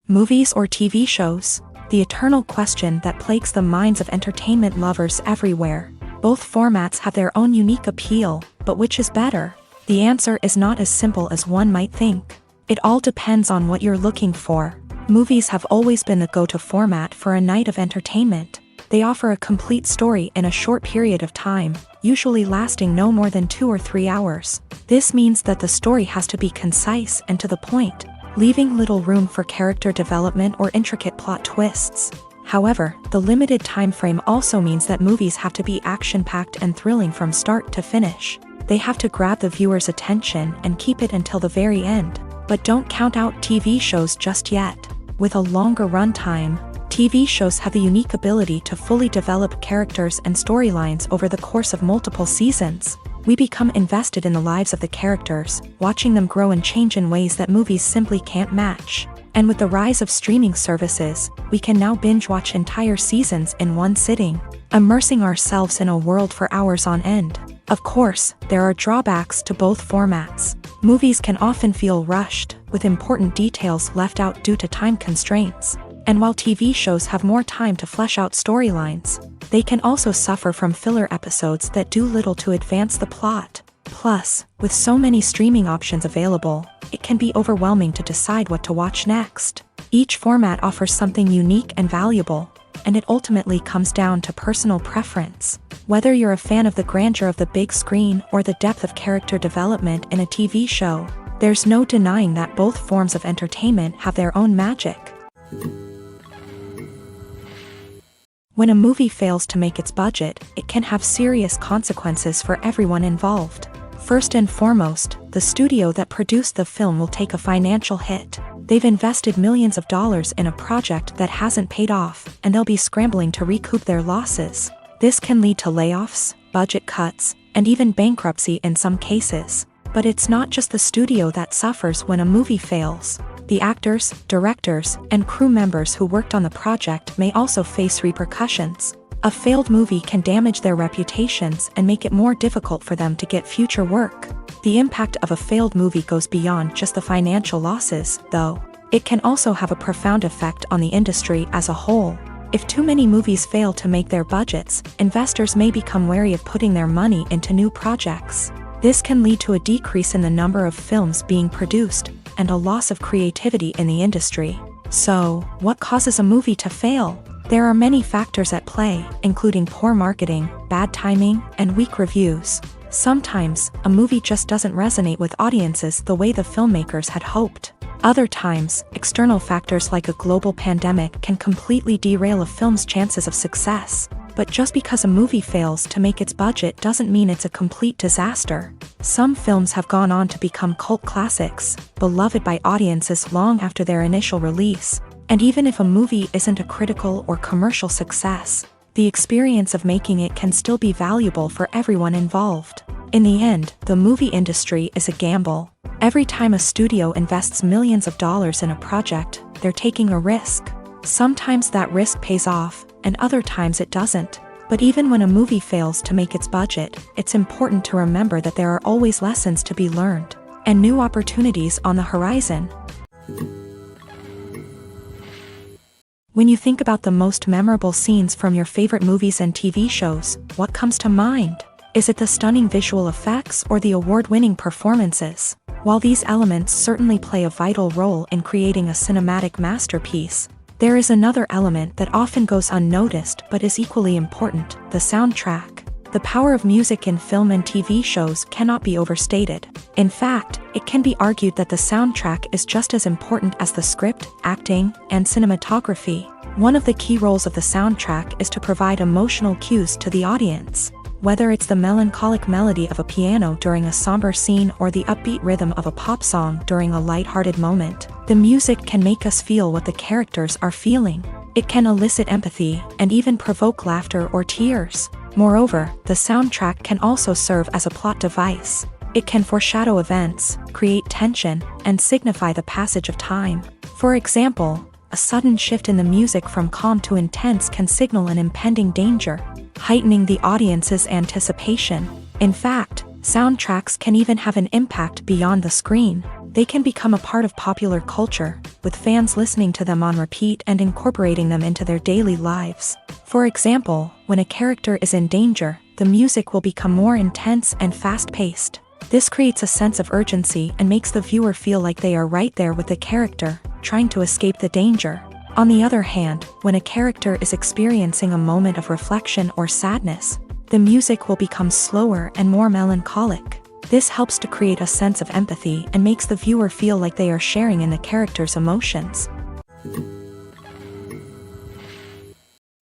Movies or TV shows? The eternal question that plagues the minds of entertainment lovers everywhere. Both formats have their own unique appeal, but which is better? The answer is not as simple as one might think. It all depends on what you're looking for. Movies have always been the go-to format for a night of entertainment. They offer a complete story in a short period of time, usually lasting no more than 2 or 3 hours. This means that the story has to be concise and to the point, leaving little room for character development or intricate plot twists. However, the limited time frame also means that movies have to be action-packed and thrilling from start to finish. They have to grab the viewer's attention and keep it until the very end. But don't count out TV shows just yet. With a longer runtime, TV shows have the unique ability to fully develop characters and storylines over the course of multiple seasons. We become invested in the lives of the characters, watching them grow and change in ways that movies simply can't match. And with the rise of streaming services, we can now binge-watch entire seasons in one sitting, immersing ourselves in a world for hours on end. Of course, there are drawbacks to both formats. Movies can often feel rushed, with important details left out due to time constraints. And while TV shows have more time to flesh out storylines, they can also suffer from filler episodes that do little to advance the plot. Plus, with so many streaming options available, it can be overwhelming to decide what to watch next. Each format offers something unique and valuable, and it ultimately comes down to personal preference. Whether you're a fan of the grandeur of the big screen or the depth of character development in a TV show, there's no denying that both forms of entertainment have their own magic. When a movie fails to make its budget, it can have serious consequences for everyone involved. First and foremost, the studio that produced the film will take a financial hit. They've invested millions of dollars in a project that hasn't paid off, and they'll be scrambling to recoup their losses. This can lead to layoffs, budget cuts, and even bankruptcy in some cases. But it's not just the studio that suffers when a movie fails. The actors, directors, and crew members who worked on the project may also face repercussions. A failed movie can damage their reputations and make it more difficult for them to get future work. The impact of a failed movie goes beyond just the financial losses, though. It can also have a profound effect on the industry as a whole. If too many movies fail to make their budgets, investors may become wary of putting their money into new projects. This can lead to a decrease in the number of films being produced and a loss of creativity in the industry. So, what causes a movie to fail? There are many factors at play, including poor marketing, bad timing, and weak reviews. Sometimes, a movie just doesn't resonate with audiences the way the filmmakers had hoped. Other times, external factors like a global pandemic can completely derail a film's chances of success. But just because a movie fails to make its budget doesn't mean it's a complete disaster. Some films have gone on to become cult classics, beloved by audiences long after their initial release. And even if a movie isn't a critical or commercial success, the experience of making it can still be valuable for everyone involved. In the end, the movie industry is a gamble. Every time a studio invests millions of dollars in a project, they're taking a risk. Sometimes that risk pays off, and other times it doesn't. But even when a movie fails to make its budget, it's important to remember that there are always lessons to be learned, and new opportunities on the horizon. When you think about the most memorable scenes from your favorite movies and TV shows, what comes to mind? Is it the stunning visual effects or the award-winning performances? While these elements certainly play a vital role in creating a cinematic masterpiece, there is another element that often goes unnoticed but is equally important: the soundtrack. The power of music in film and TV shows cannot be overstated. In fact, it can be argued that the soundtrack is just as important as the script, acting, and cinematography. One of the key roles of the soundtrack is to provide emotional cues to the audience. Whether it's the melancholic melody of a piano during a somber scene or the upbeat rhythm of a pop song during a light-hearted moment, the music can make us feel what the characters are feeling. It can elicit empathy and even provoke laughter or tears. Moreover, the soundtrack can also serve as a plot device. It can foreshadow events, create tension, and signify the passage of time. For example, a sudden shift in the music from calm to intense can signal an impending danger, heightening the audience's anticipation. In fact, soundtracks can even have an impact beyond the screen. They can become a part of popular culture, with fans listening to them on repeat and incorporating them into their daily lives. For example, when a character is in danger, the music will become more intense and fast-paced. This creates a sense of urgency and makes the viewer feel like they are right there with the character, trying to escape the danger. On the other hand, when a character is experiencing a moment of reflection or sadness, the music will become slower and more melancholic. This helps to create a sense of empathy and makes the viewer feel like they are sharing in the character's emotions.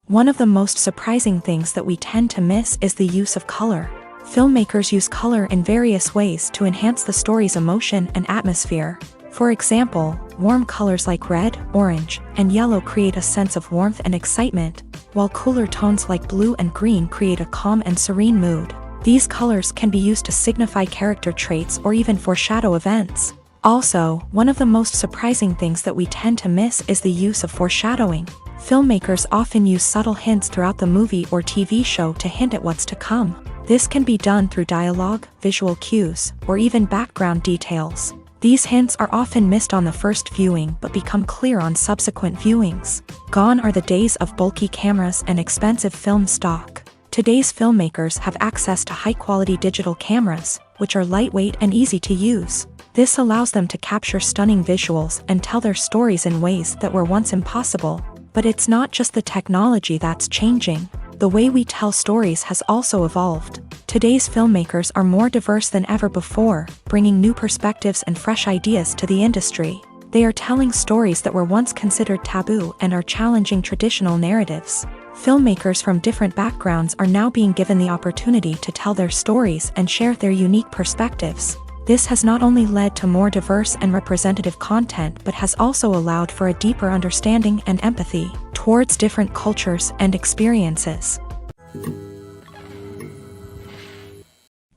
One of the most surprising things that we tend to miss is the use of color. Filmmakers use color in various ways to enhance the story's emotion and atmosphere. For example, warm colors like red, orange, and yellow create a sense of warmth and excitement, while cooler tones like blue and green create a calm and serene mood. These colors can be used to signify character traits or even foreshadow events. Also, one of the most surprising things that we tend to miss is the use of foreshadowing. Filmmakers often use subtle hints throughout the movie or TV show to hint at what's to come. This can be done through dialogue, visual cues, or even background details. These hints are often missed on the first viewing but become clear on subsequent viewings. Gone are the days of bulky cameras and expensive film stock. Today's filmmakers have access to high-quality digital cameras, which are lightweight and easy to use. This allows them to capture stunning visuals and tell their stories in ways that were once impossible. But it's not just the technology that's changing. The way we tell stories has also evolved. Today's filmmakers are more diverse than ever before, bringing new perspectives and fresh ideas to the industry. They are telling stories that were once considered taboo and are challenging traditional narratives. Filmmakers from different backgrounds are now being given the opportunity to tell their stories and share their unique perspectives. This has not only led to more diverse and representative content but has also allowed for a deeper understanding and empathy towards different cultures and experiences.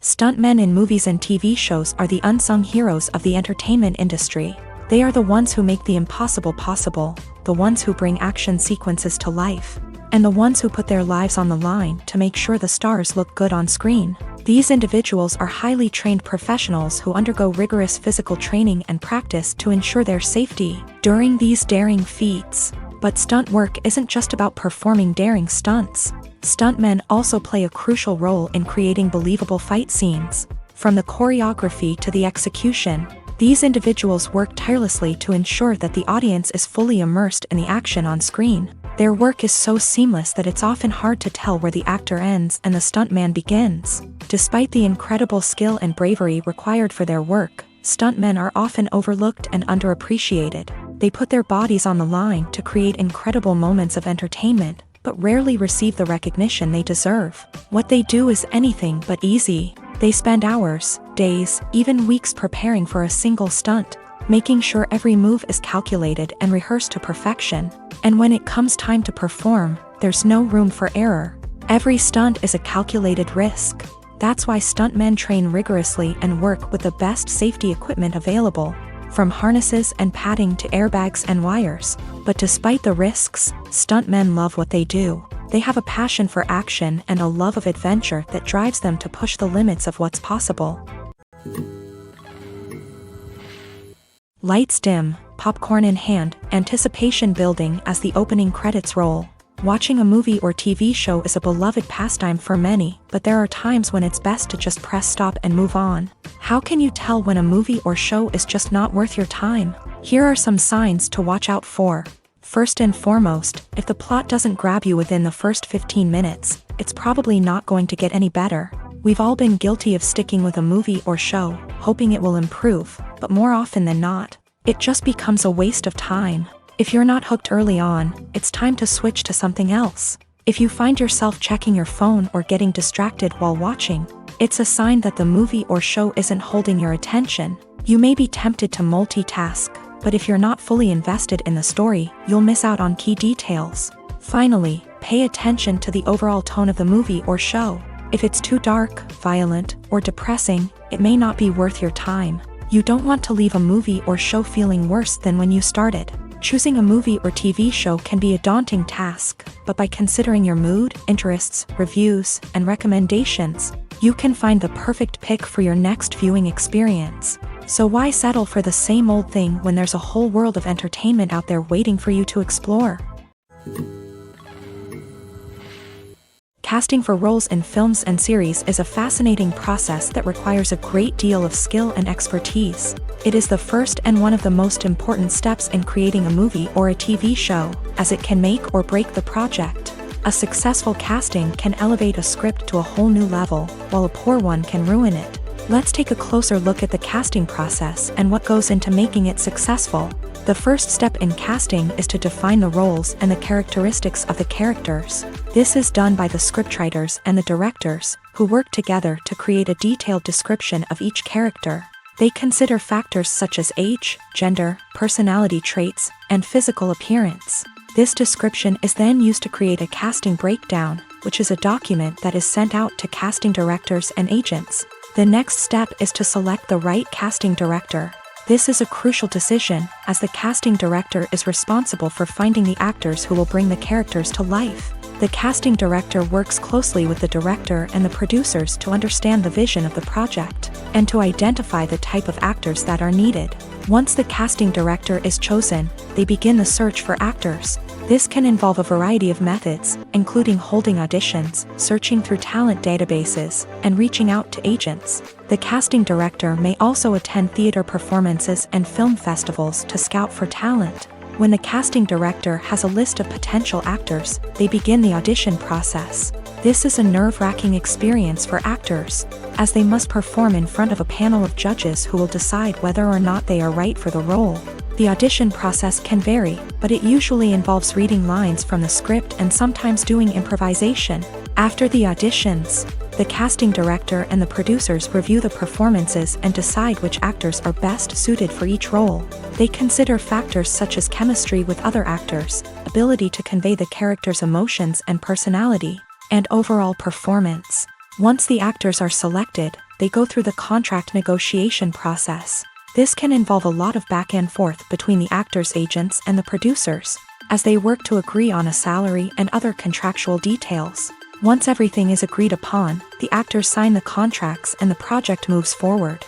Stuntmen in movies and TV shows are the unsung heroes of the entertainment industry. They are the ones who make the impossible possible, the ones who bring action sequences to life, and the ones who put their lives on the line to make sure the stars look good on screen. These individuals are highly trained professionals who undergo rigorous physical training and practice to ensure their safety during these daring feats. But stunt work isn't just about performing daring stunts. Stuntmen also play a crucial role in creating believable fight scenes. From the choreography to the execution, these individuals work tirelessly to ensure that the audience is fully immersed in the action on screen. Their work is so seamless that it's often hard to tell where the actor ends and the stuntman begins. Despite the incredible skill and bravery required for their work, stuntmen are often overlooked and underappreciated. They put their bodies on the line to create incredible moments of entertainment, but rarely receive the recognition they deserve. What they do is anything but easy. They spend hours, days, even weeks preparing for a single stunt, making sure every move is calculated and rehearsed to perfection. And when it comes time to perform, there's no room for error. Every stunt is a calculated risk. That's why stuntmen train rigorously and work with the best safety equipment available, from harnesses and padding to airbags and wires. But despite the risks, stuntmen love what they do. They have a passion for action and a love of adventure that drives them to push the limits of what's possible. Lights dim, popcorn in hand, anticipation building as the opening credits roll. Watching a movie or TV show is a beloved pastime for many, but there are times when it's best to just press stop and move on. How can you tell when a movie or show is just not worth your time? Here are some signs to watch out for. First and foremost, if the plot doesn't grab you within the first 15 minutes, it's probably not going to get any better. We've all been guilty of sticking with a movie or show, hoping it will improve, but more often than not, it just becomes a waste of time. If you're not hooked early on, it's time to switch to something else. If you find yourself checking your phone or getting distracted while watching, it's a sign that the movie or show isn't holding your attention. You may be tempted to multitask, but if you're not fully invested in the story, you'll miss out on key details. Finally, pay attention to the overall tone of the movie or show. If it's too dark, violent, or depressing, it may not be worth your time. You don't want to leave a movie or show feeling worse than when you started. Choosing a movie or TV show can be a daunting task, but by considering your mood, interests, reviews, and recommendations, you can find the perfect pick for your next viewing experience. So why settle for the same old thing when there's a whole world of entertainment out there waiting for you to explore? Casting for roles in films and series is a fascinating process that requires a great deal of skill and expertise. It is the first and one of the most important steps in creating a movie or a TV show, as it can make or break the project. A successful casting can elevate a script to a whole new level, while a poor one can ruin it. Let's take a closer look at the casting process and what goes into making it successful. The first step in casting is to define the roles and the characteristics of the characters. This is done by the scriptwriters and the directors, who work together to create a detailed description of each character. They consider factors such as age, gender, personality traits, and physical appearance. This description is then used to create a casting breakdown, which is a document that is sent out to casting directors and agents. The next step is to select the right casting director. This is a crucial decision, as the casting director is responsible for finding the actors who will bring the characters to life. The casting director works closely with the director and the producers to understand the vision of the project, and to identify the type of actors that are needed. Once the casting director is chosen, they begin the search for actors. This can involve a variety of methods, including holding auditions, searching through talent databases, and reaching out to agents. The casting director may also attend theater performances and film festivals to scout for talent. When the casting director has a list of potential actors, they begin the audition process. This is a nerve-wracking experience for actors, as they must perform in front of a panel of judges who will decide whether or not they are right for the role. The audition process can vary, but it usually involves reading lines from the script and sometimes doing improvisation. After the auditions, the casting director and the producers review the performances and decide which actors are best suited for each role. They consider factors such as chemistry with other actors, ability to convey the character's emotions and personality, and overall performance. Once the actors are selected, they go through the contract negotiation process. This can involve a lot of back and forth between the actors' agents and the producers, as they work to agree on a salary and other contractual details. Once everything is agreed upon, the actors sign the contracts and the project moves forward.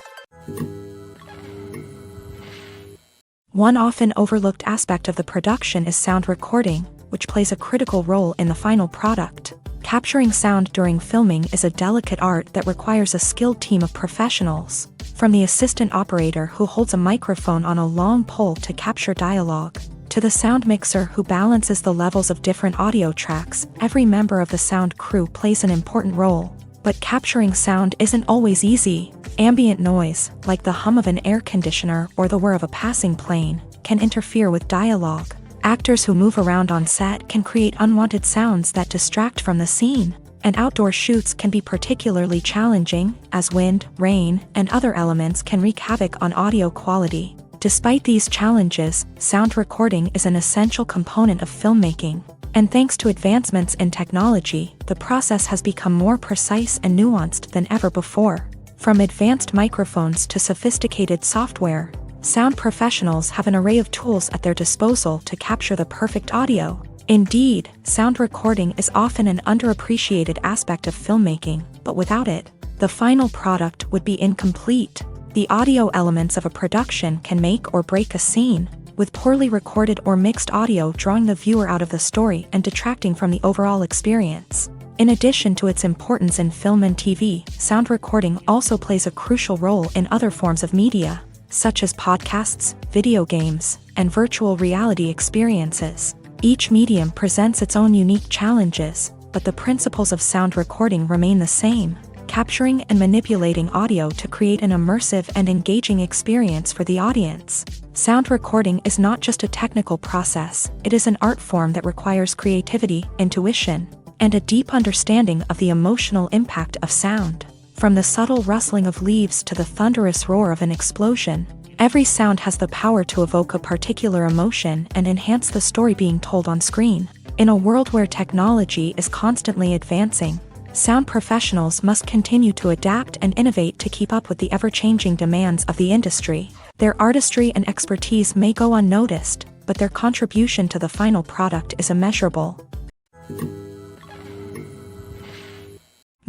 One often overlooked aspect of the production is sound recording, which plays a critical role in the final product. Capturing sound during filming is a delicate art that requires a skilled team of professionals. From the assistant operator who holds a microphone on a long pole to capture dialogue, to the sound mixer who balances the levels of different audio tracks, every member of the sound crew plays an important role. But capturing sound isn't always easy. Ambient noise, like the hum of an air conditioner or the whir of a passing plane, can interfere with dialogue. Actors who move around on set can create unwanted sounds that distract from the scene. And outdoor shoots can be particularly challenging, as wind, rain, and other elements can wreak havoc on audio quality. Despite these challenges, sound recording is an essential component of filmmaking. And thanks to advancements in technology, the process has become more precise and nuanced than ever before. From advanced microphones to sophisticated software, sound professionals have an array of tools at their disposal to capture the perfect audio. Indeed, sound recording is often an underappreciated aspect of filmmaking, but without it, the final product would be incomplete. The audio elements of a production can make or break a scene, with poorly recorded or mixed audio drawing the viewer out of the story and detracting from the overall experience. In addition to its importance in film and TV, sound recording also plays a crucial role in other forms of media, such as podcasts, video games, and virtual reality experiences. Each medium presents its own unique challenges, but the principles of sound recording remain the same, capturing and manipulating audio to create an immersive and engaging experience for the audience. Sound recording is not just a technical process, it is an art form that requires creativity, intuition, and a deep understanding of the emotional impact of sound. From the subtle rustling of leaves to the thunderous roar of an explosion, every sound has the power to evoke a particular emotion and enhance the story being told on screen. In a world where technology is constantly advancing, sound professionals must continue to adapt and innovate to keep up with the ever-changing demands of the industry. Their artistry and expertise may go unnoticed, but their contribution to the final product is immeasurable.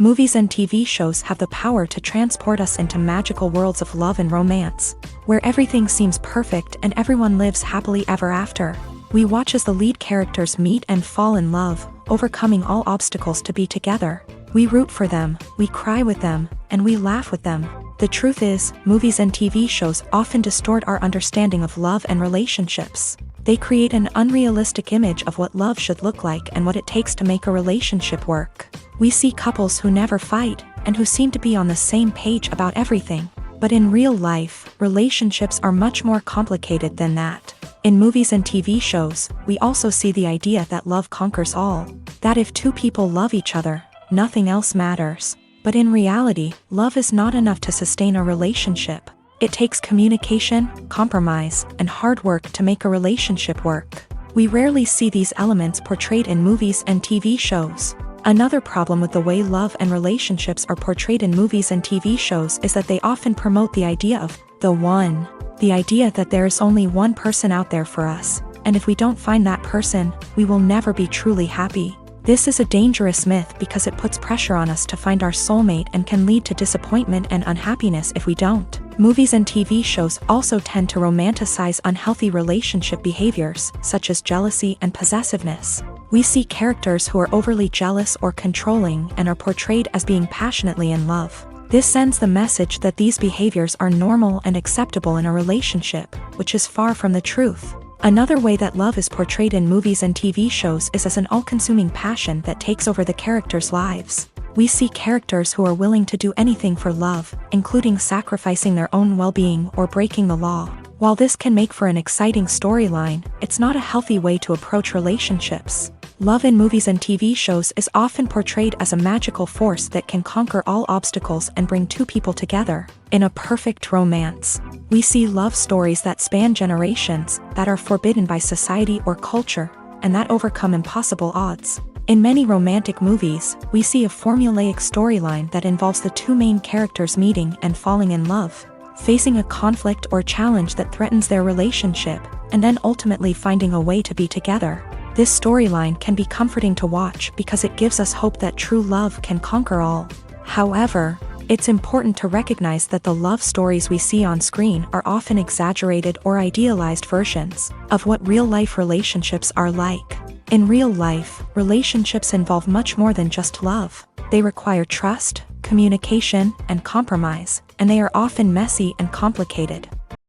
Movies and TV shows have the power to transport us into magical worlds of love and romance, where everything seems perfect and everyone lives happily ever after. We watch as the lead characters meet and fall in love, overcoming all obstacles to be together. We root for them, we cry with them, and we laugh with them. The truth is, movies and TV shows often distort our understanding of love and relationships. They create an unrealistic image of what love should look like and what it takes to make a relationship work. We see couples who never fight, and who seem to be on the same page about everything. But in real life, relationships are much more complicated than that. In movies and TV shows, we also see the idea that love conquers all. That if two people love each other, nothing else matters. But in reality, love is not enough to sustain a relationship. It takes communication, compromise, and hard work to make a relationship work. We rarely see these elements portrayed in movies and TV shows. Another problem with the way love and relationships are portrayed in movies and TV shows is that they often promote the idea of the one. The idea that there is only one person out there for us, and if we don't find that person, we will never be truly happy. This is a dangerous myth because it puts pressure on us to find our soulmate and can lead to disappointment and unhappiness if we don't. Movies and TV shows also tend to romanticize unhealthy relationship behaviors, such as jealousy and possessiveness. We see characters who are overly jealous or controlling and are portrayed as being passionately in love. This sends the message that these behaviors are normal and acceptable in a relationship, which is far from the truth. Another way that love is portrayed in movies and TV shows is as an all-consuming passion that takes over the characters' lives. We see characters who are willing to do anything for love, including sacrificing their own well-being or breaking the law. While this can make for an exciting storyline, it's not a healthy way to approach relationships. Love in movies and TV shows is often portrayed as a magical force that can conquer all obstacles and bring two people together. In a perfect romance, we see love stories that span generations, that are forbidden by society or culture, and that overcome impossible odds. In many romantic movies, we see a formulaic storyline that involves the two main characters meeting and falling in love, facing a conflict or challenge that threatens their relationship, and then ultimately finding a way to be together. This storyline can be comforting to watch because it gives us hope that true love can conquer all. However, It's important to recognize that the love stories we see on screen are often exaggerated or idealized versions of what real-life relationships are like. In real life, relationships involve much more than just love. They require trust, communication, and compromise, and they are often messy and complicated.